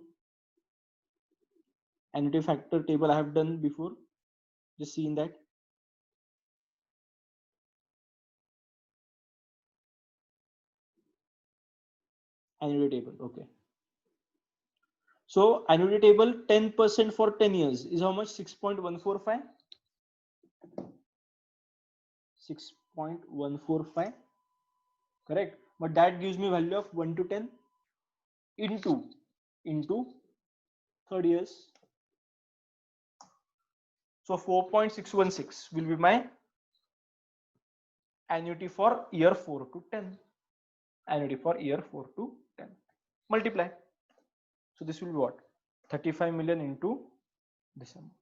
Annuity factor table I have done before. Just see in that. annuity table. Okay. So annuity table 10% for 10 years is how much? 6.145. 6.145. Correct. But that gives me value of 1 to 10 into 30 years. So 4.616 will be my annuity for year 4 to 10. Annuity for year 4 to 10. Multiply. So this will be what? 35 million into this amount.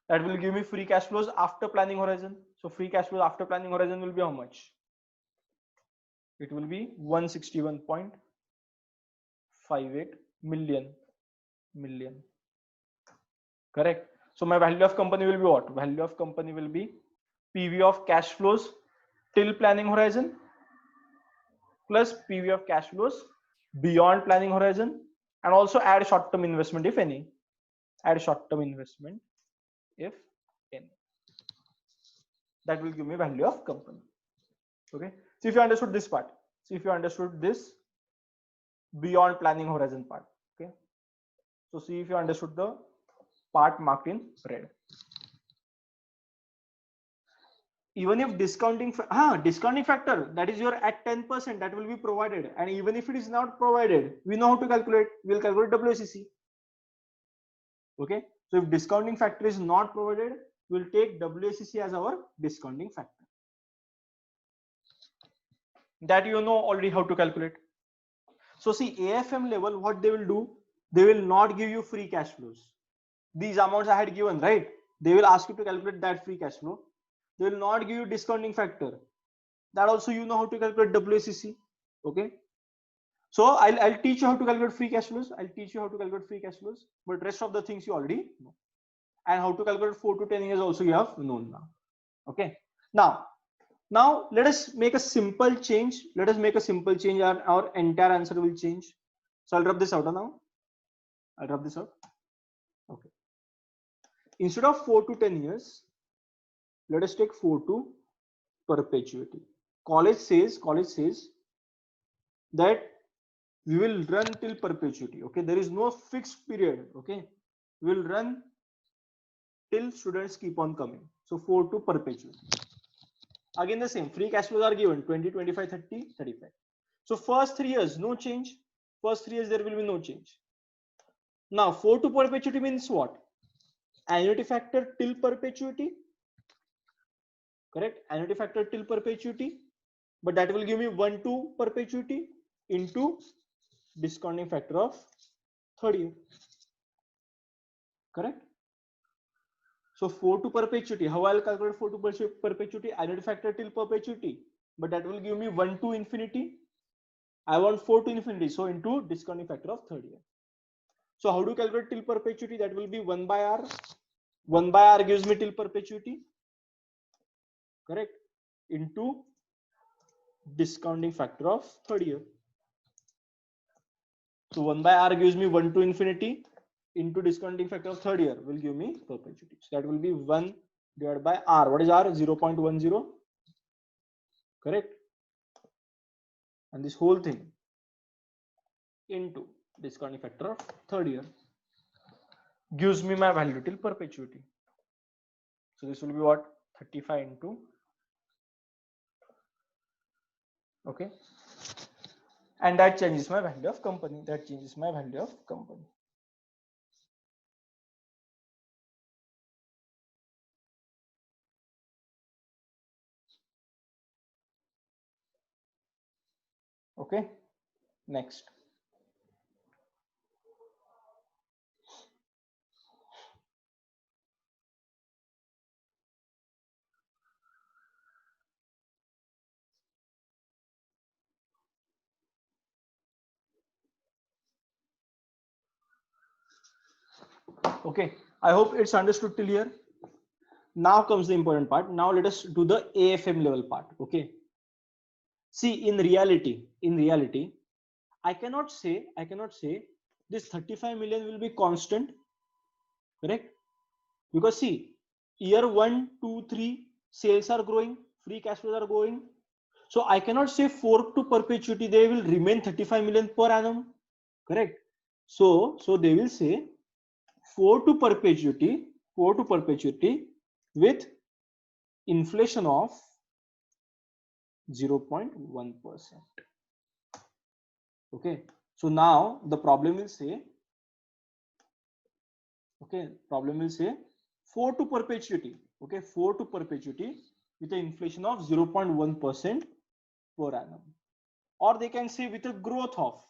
That will give me free cash flows after planning horizon. So free cash flows after planning horizon will be how much? It will be 161.58 million. Correct. So my value of company will be what? Value of company will be PV of cash flows till planning horizon plus PV of cash flows beyond planning horizon, and also add short-term investment if any. Add short-term investment if any. That will give me value of company. Okay. So if you understood this part, so if you understood this beyond planning horizon part, okay. So see if you understood the part marked in red. Even if discounting factor, that is your at 10%, that will be provided, and even if it is not provided, we know how to calculate. We'll calculate WACC. Okay. So if discounting factor is not provided, we'll take WACC as our discounting factor. That you know already how to calculate. So see, AFM level, what they will do, they will not give you free cash flows. These amounts I had given, right? They will ask you to calculate that free cash flow. They will not give you discounting factor. That also you know how to calculate WACC. Okay. So I'll teach you how to calculate free cash flows. But rest of the things you already know. And how to calculate 4 to 10 years also you have known now. Okay. Now let us make a simple change. And our entire answer will change. So I'll drop this out now. Okay. Instead of 4 to 10 years, let us take 4 to perpetuity. College says that we will run till perpetuity. Okay. There is no fixed period. Okay. We will run till students keep on coming. So 4 to perpetuity. Again the same, free cash flows are given 20, 25, 30, 35. So first 3 years, no change. There will be no change. Now 4 to perpetuity means what? Annuity factor till perpetuity. Correct? Annuity factor till perpetuity. But that will give me 1 to perpetuity into discounting factor of third year. Correct? So 4 to perpetuity, how I'll calculate 4 to perpetuity? Annuity factor till perpetuity, but that will give me 1 to infinity. I want 4 to infinity, so into discounting factor of third year. So how do you calculate till perpetuity? That will be 1 by r. 1 by r gives me till perpetuity. Correct? Into discounting factor of third year. So 1 by r gives me 1 to infinity into discounting factor of third year will give me perpetuity. So that will be 1 divided by r. What is r? 0.10. Correct? And this whole thing into discounting factor of third year gives me my value till perpetuity. So this will be what? 35 into. Okay. And that changes my value of company. Okay. Next. Okay. I hope it's understood till here. Now comes the important part. Now let us do the AFM level part. Okay. See, in reality, I cannot say this 35 million will be constant. Correct? Because see, year 1, 2, 3 sales are growing, free cash flows are growing. So I cannot say 4 to perpetuity, they will remain 35 million per annum, correct? So they will say 4 to perpetuity with inflation of 0.1%. Okay, so now the problem will say, 4 to perpetuity, okay, 4 to perpetuity with an inflation of 0.1% per annum, or they can say with a growth of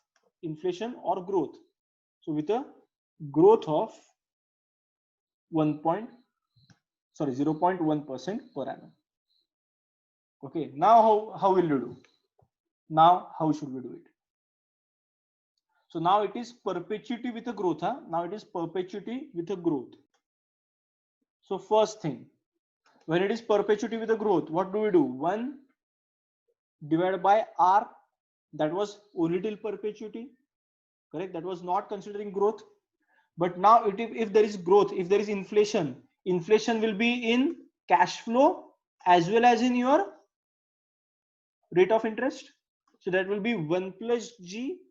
inflation or growth, so with a growth of 0.1% per annum. Okay, now how will you do? Now how should we do it? So now it is perpetuity with a growth, huh? Now it is perpetuity with a growth. So first thing, when it is perpetuity with a growth, what do we do? 1 divided by R, that was only till perpetuity, correct? That was not considering growth. But now if there is growth, if there is inflation will be in cash flow as well as in your rate of interest. So that will be 1 plus G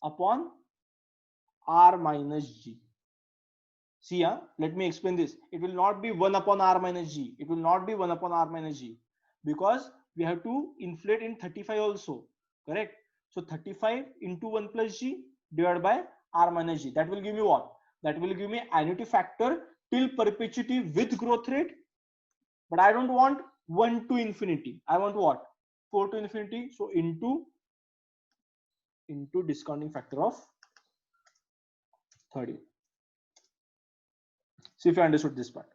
upon R minus G. See, let me explain this. It will not be 1 upon R minus G. It will not be 1 upon R minus G, because we have to inflate in 35 also, correct? So 35 into 1 plus G divided by R minus G. That will give me what? That will give me annuity factor till perpetuity with growth rate. But I don't want 1 to infinity. I want what? 4 to infinity. So into discounting factor of 30. See if you understood this part.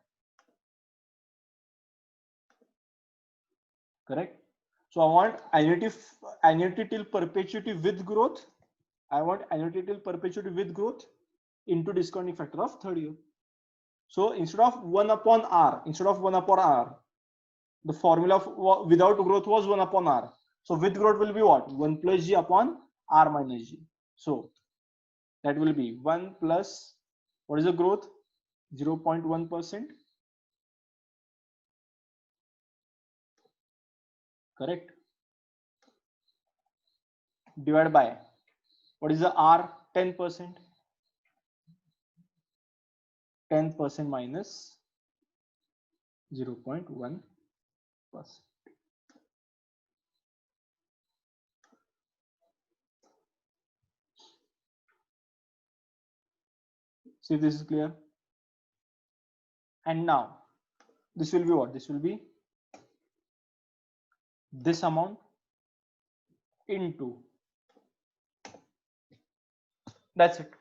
Correct? So I want annuity till perpetuity with growth. I want annuity till perpetuity with growth into discounting factor of 30. So instead of 1 upon R, the formula without growth was 1 upon R. So with growth will be what? 1 plus G upon R minus G. So that will be 1 plus, what is the growth? 0.1%. Correct? Divided by, what is the R? 10%. 10% minus 0.1%. See if this is clear. And now this will be what? This will be this amount into, that's it.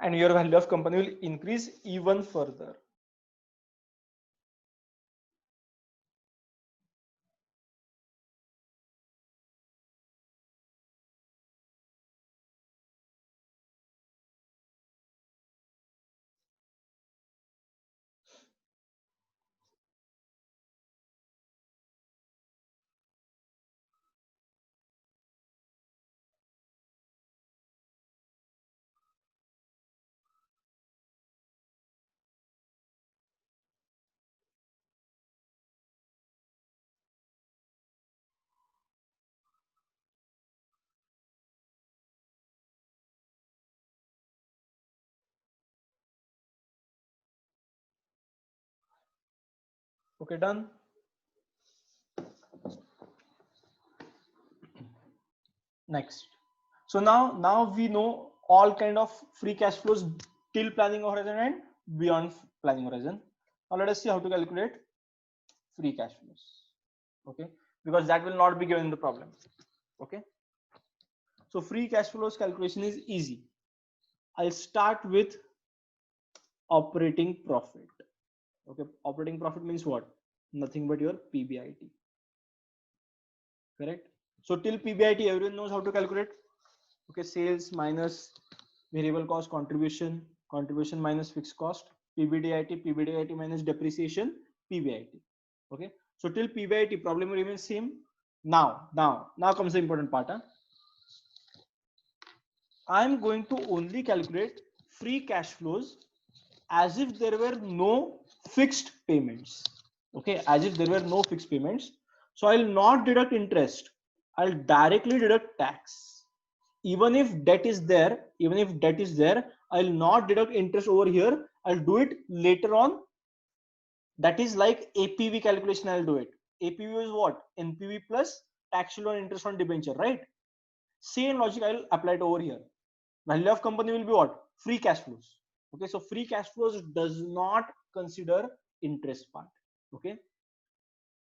And your value of company will increase even further. Okay, done. Next. So now we know all kind of free cash flows till planning horizon and beyond planning horizon. Now let us see how to calculate free cash flows. Okay, because that will not be given in the problem. Okay, so free cash flows calculation is easy. I'll start with operating profit. Okay, operating profit means what? Nothing but your PBIT. Correct? So till PBIT, everyone knows how to calculate. Okay, sales minus variable cost, contribution minus fixed cost, PBDIT minus depreciation, PBIT. Okay, so till PBIT problem remains same. Now comes the important part. I'm going to only calculate free cash flows as if there were no fixed payments. Okay, as if there were no fixed payments. So I'll not deduct interest. I'll directly deduct tax. Even if debt is there, I'll not deduct interest over here. I'll do it later on. That is like APV calculation. I'll do it. APV is what? NPV plus tax on interest on debenture, right? Same logic I'll apply it over here. Value of company will be what? Free cash flows. Okay, so free cash flows does not consider interest part. Okay,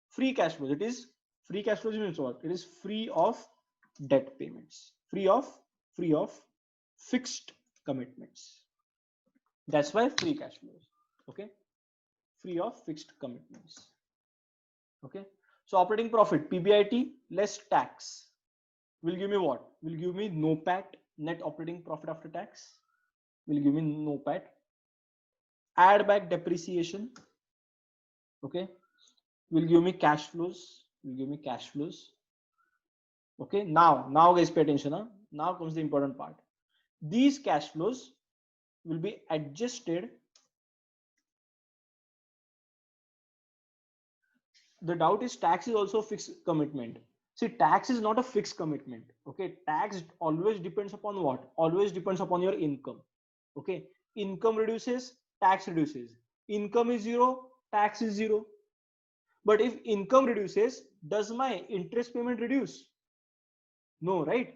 free cash flows. It is free cash flows means what? It is free of debt payments, free of fixed commitments. That's why free cash flows. Okay, free of fixed commitments. Okay, so operating profit PBIT less tax will give me what? Will give me NOPAT, net operating profit after tax. Will give me NOPAT. Add back depreciation. Okay, will give me cash flows. Will give me cash flows. Okay, now guys, pay attention. Huh? Now comes the important part. These cash flows will be adjusted. The doubt is tax is also a fixed commitment. See, tax is not a fixed commitment. Okay, tax always depends upon what? Always depends upon your income. Okay, income reduces, tax reduces. Income is zero, tax is zero. But if income reduces, does my interest payment reduce? No, right?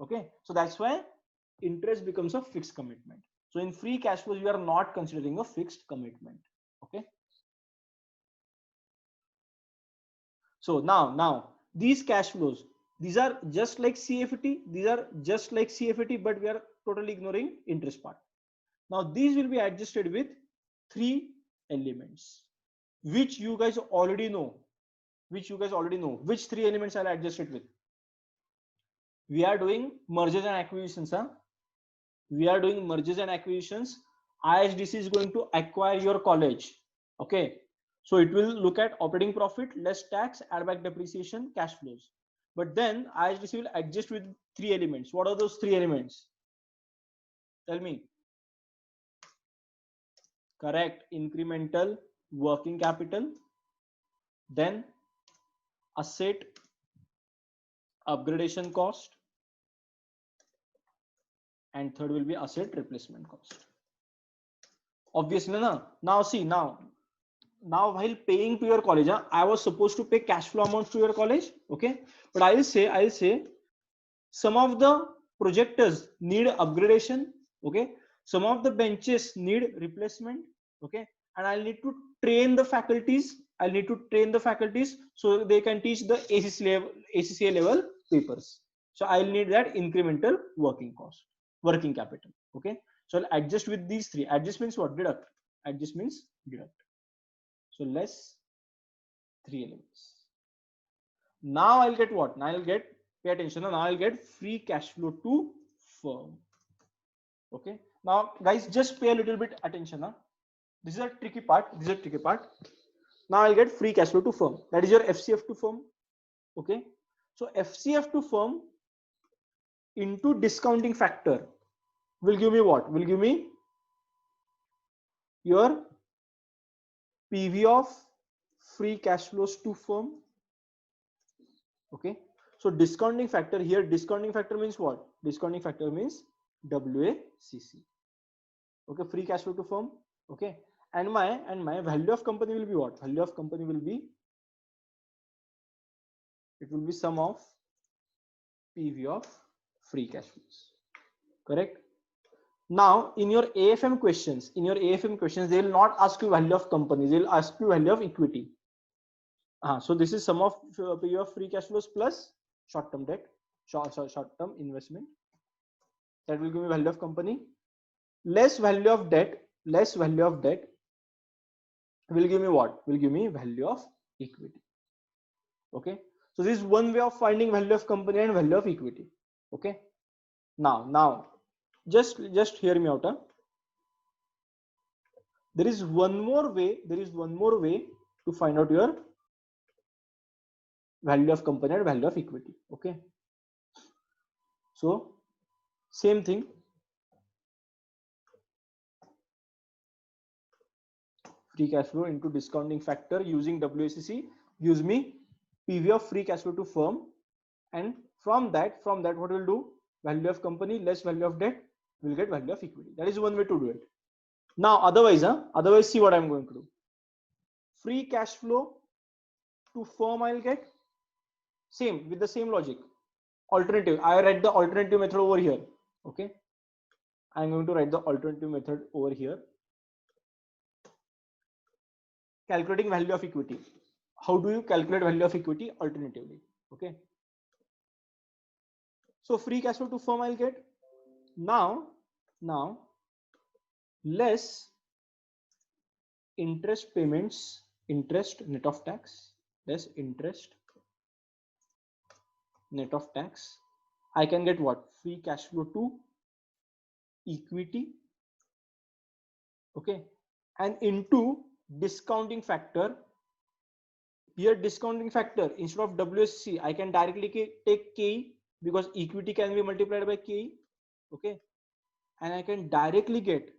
Okay, so that's why interest becomes a fixed commitment. So in free cash flows, you are not considering a fixed commitment. Okay. So now these cash flows, these are just like CFT. These are just like CFT, but we are totally ignoring interest part. Now these will be adjusted with three elements, which you guys already know. Which three elements I'll adjust it with? We are doing mergers and acquisitions. Huh? We are doing mergers and acquisitions. ISDC is going to acquire your college. Okay. So it will look at operating profit, less tax, add back depreciation, cash flows. But then ISDC will adjust with three elements. What are those three elements? Tell me. Correct. Incremental working capital. Then asset upgradation cost. And third will be asset replacement cost. Obviously, now see, now while paying to your college, I was supposed to pay cash flow amounts to your college. Okay, but I'll say some of the projectors need upgradation. Okay, some of the benches need replacement. Okay, and I'll need to train the faculties. So they can teach the ACCA level papers. So I'll need that incremental working capital. Okay, so I'll adjust with these three. Adjust means what? Deduct. Adjust means deduct. So less three elements. Now I'll get what? Now I'll get, pay attention. Now I'll get free cash flow to firm. Okay. Now guys, just pay a little bit attention. Huh? This is a tricky part. Now I'll get free cash flow to firm. That is your FCF to firm. Okay. So FCF to firm into discounting factor will give me what? Will give me your PV of free cash flows to firm. Okay, so discounting factor here, discounting factor means what? Discounting factor means WACC. Okay, free cash flow to firm. Okay, and my value of company will be what? Value of company will be, it will be sum of PV of free cash flows. Correct. Now in your AFM questions, they will not ask you value of company, they will ask you value of equity. So this is sum of PV of free cash flows plus short-term debt, short-term investment. That will give me value of company. Less value of debt will give me what? Will give me value of equity. Okay, so this is one way of finding value of company and value of equity. Okay, now just hear me out. There is one more way to find out your value of company and value of equity. Okay, so same thing, free cash flow into discounting factor using WACC gives me PV of free cash flow to firm, and from that what we'll do, value of company less value of debt, we'll get value of equity. That is one way to do it. Now otherwise see what I'm going to do. Free cash flow to firm I'll get same with the same logic. Alternative, I write the alternative method over here. Okay, I'm going to write the alternative method over here. Calculating value of equity. How do you calculate value of equity alternatively? Okay, so free cash flow to firm I'll get now less interest payments, interest net of tax, less interest net of tax. I can get what? Free cash flow to equity. Okay, and into discounting factor. Here discounting factor, instead of WSC I can directly take KE because equity can be multiplied by KE. Okay, and I can directly get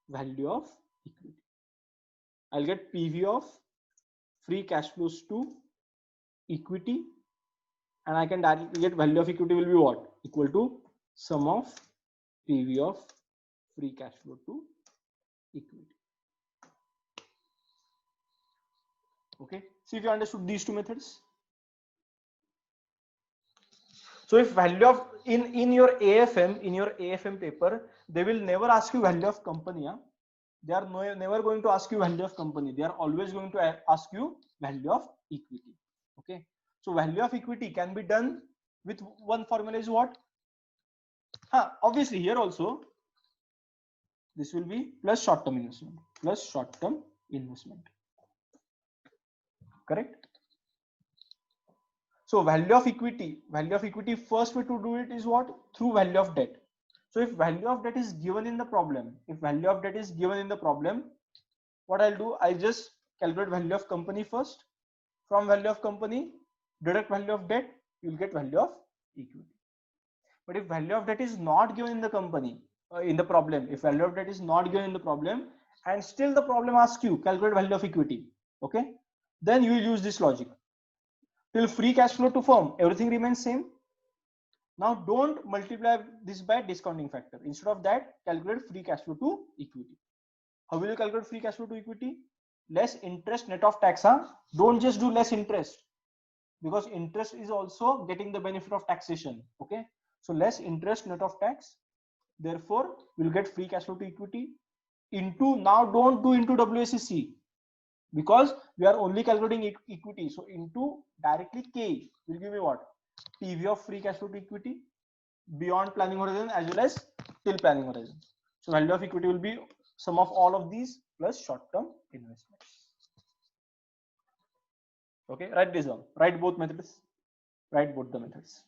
value of equity. I'll get PV of free cash flows to equity, and I can directly get value of equity will be what? Equal to sum of PV of free cash flow to equity. Okay, see if you understood these two methods. So if value of in your AFM paper, they will never ask you value of company. Yeah? They are never going to ask you value of company. They are always going to ask you value of equity. Okay, so value of equity can be done with one formula is what? Obviously here also this will be plus short-term investment, correct? So value of equity first way to do it is what? Through value of debt. So if value of debt is given in the problem, what I'll do, I just calculate value of company first. From value of company, deduct value of debt, you'll get value of equity. But if value of debt is not given in the company, in the problem, if value of debt is not given in the problem, and still the problem asks you calculate value of equity, okay, then you will use this logic. Till free cash flow to firm, everything remains same. Now don't multiply this by discounting factor. Instead of that, calculate free cash flow to equity. How will you calculate free cash flow to equity? Less interest net of tax. Don't just do less interest, because interest is also getting the benefit of taxation. Okay, so less interest net of tax, therefore we'll get free cash flow to equity into, now don't do into WACC because we are only calculating equity, so into directly K will give me what? PV of free cash flow to equity beyond planning horizon as well as till planning horizon. So value of equity will be sum of all of these plus short-term investments. Okay, write this down. Write both methods. Write both the methods.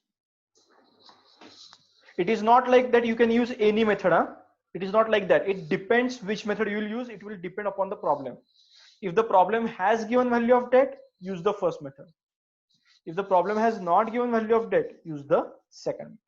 It is not like that you can use any method. It is not like that. It depends which method you will use. It will depend upon the problem. If the problem has given value of debt, use the first method. If the problem has not given value of debt, use the second.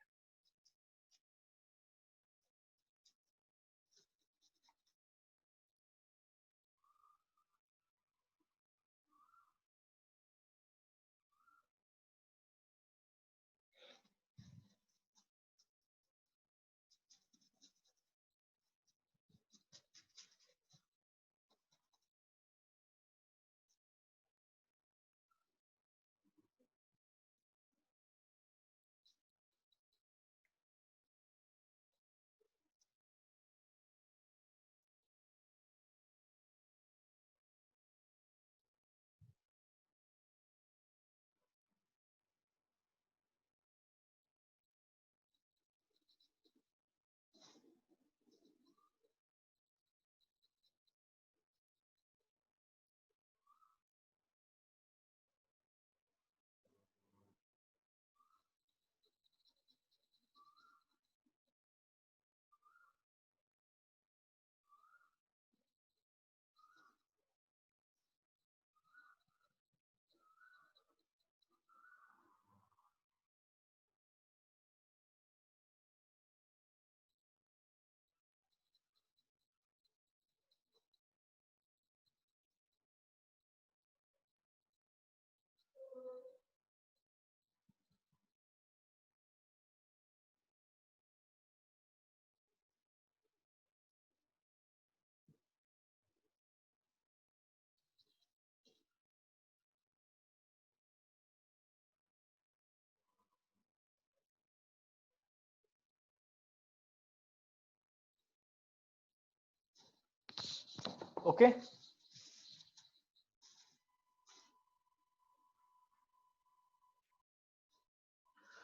Okay.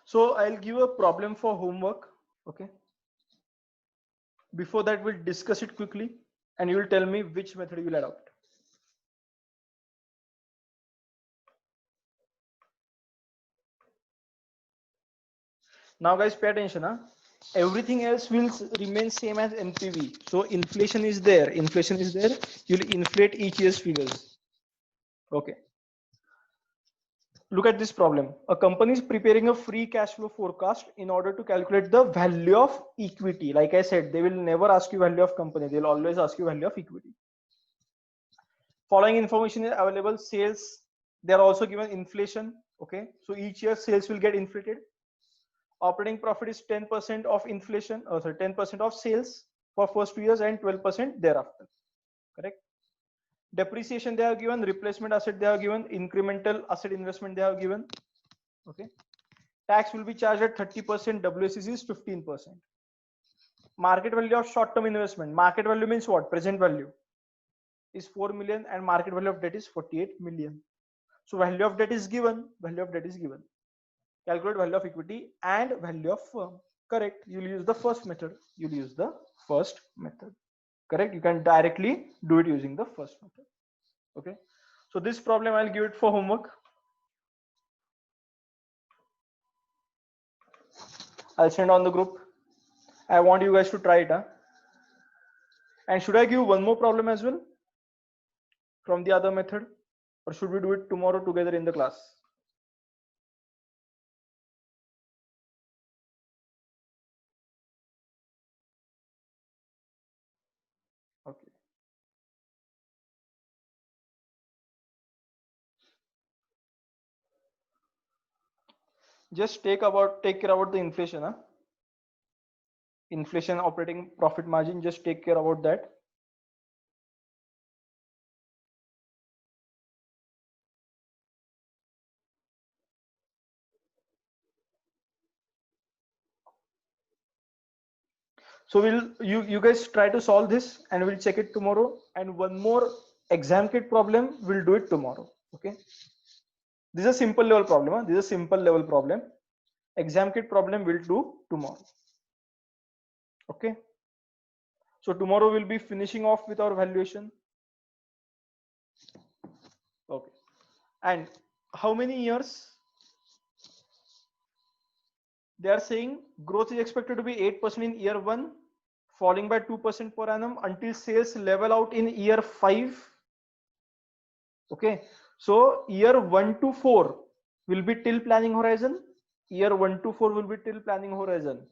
So I'll give a problem for homework. Okay. Before that, we'll discuss it quickly and you will tell me which method you will adopt. Now guys, pay attention. Huh? Everything else will remain same as NPV. So inflation is there. Inflation is there. You'll inflate each year's figures. Okay. Look at this problem. A company is preparing a free cash flow forecast in order to calculate the value of equity. Like I said, they will never ask you value of company. They'll always ask you value of equity. Following information is available. Sales, they are also given inflation. Okay. So each year sales will get inflated. Operating profit is 10% of inflation, 10% of sales for first 2 years and 12% thereafter. Correct. Depreciation they are given, replacement asset they are given, incremental asset investment they are given. Okay. Tax will be charged at 30%, WACC is 15%. Market value of short-term investment. Market value means what? Present value is 4 million and market value of debt is 48 million. So value of debt is given, value of debt is given. Calculate value of equity and value of firm. Correct. You'll use the first method. You'll use the first method. Correct. You can directly do it using the first method. Okay. So this problem I'll give it for homework. I'll send on the group. I want you guys to try it. Huh? And should I give one more problem as well from the other method, or should we do it tomorrow together in the class? Okay. Just take care about the inflation. Huh? Inflation operating profit margin. Just take care about that. So you guys try to solve this and we'll check it tomorrow. And one more exam kit problem, we'll do it tomorrow. Okay. This is a simple level problem. Huh? This is a simple level problem. Exam kit problem we'll do tomorrow. Okay. So tomorrow we'll be finishing off with our valuation. Okay. And how many years? They are saying growth is expected to be 8% in year 1, falling by 2% per annum until sales level out in year 5. Okay. So year 1 to 4 will be till planning horizon. Year 1 to 4 will be till planning horizon.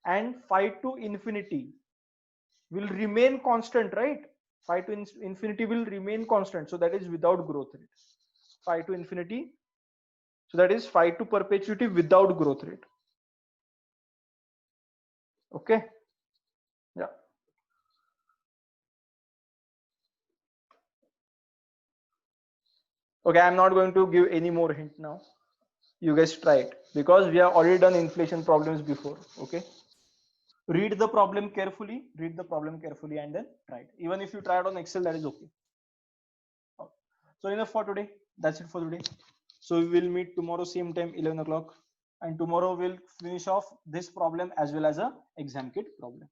And 5 to infinity will remain constant, right? 5 to infinity will remain constant. So that is without growth rate. 5 to infinity. So that is 5 to perpetuity without growth rate. Okay. Yeah. Okay. I'm not going to give any more hint now. You guys try it because we have already done inflation problems before. Okay. Read the problem carefully. Read the problem carefully and then try it. Even if you try it on Excel, that is okay. So enough for today. That's it for today. So we will meet tomorrow same time 11 o'clock, and tomorrow we'll finish off this problem as well as a exam kit problem.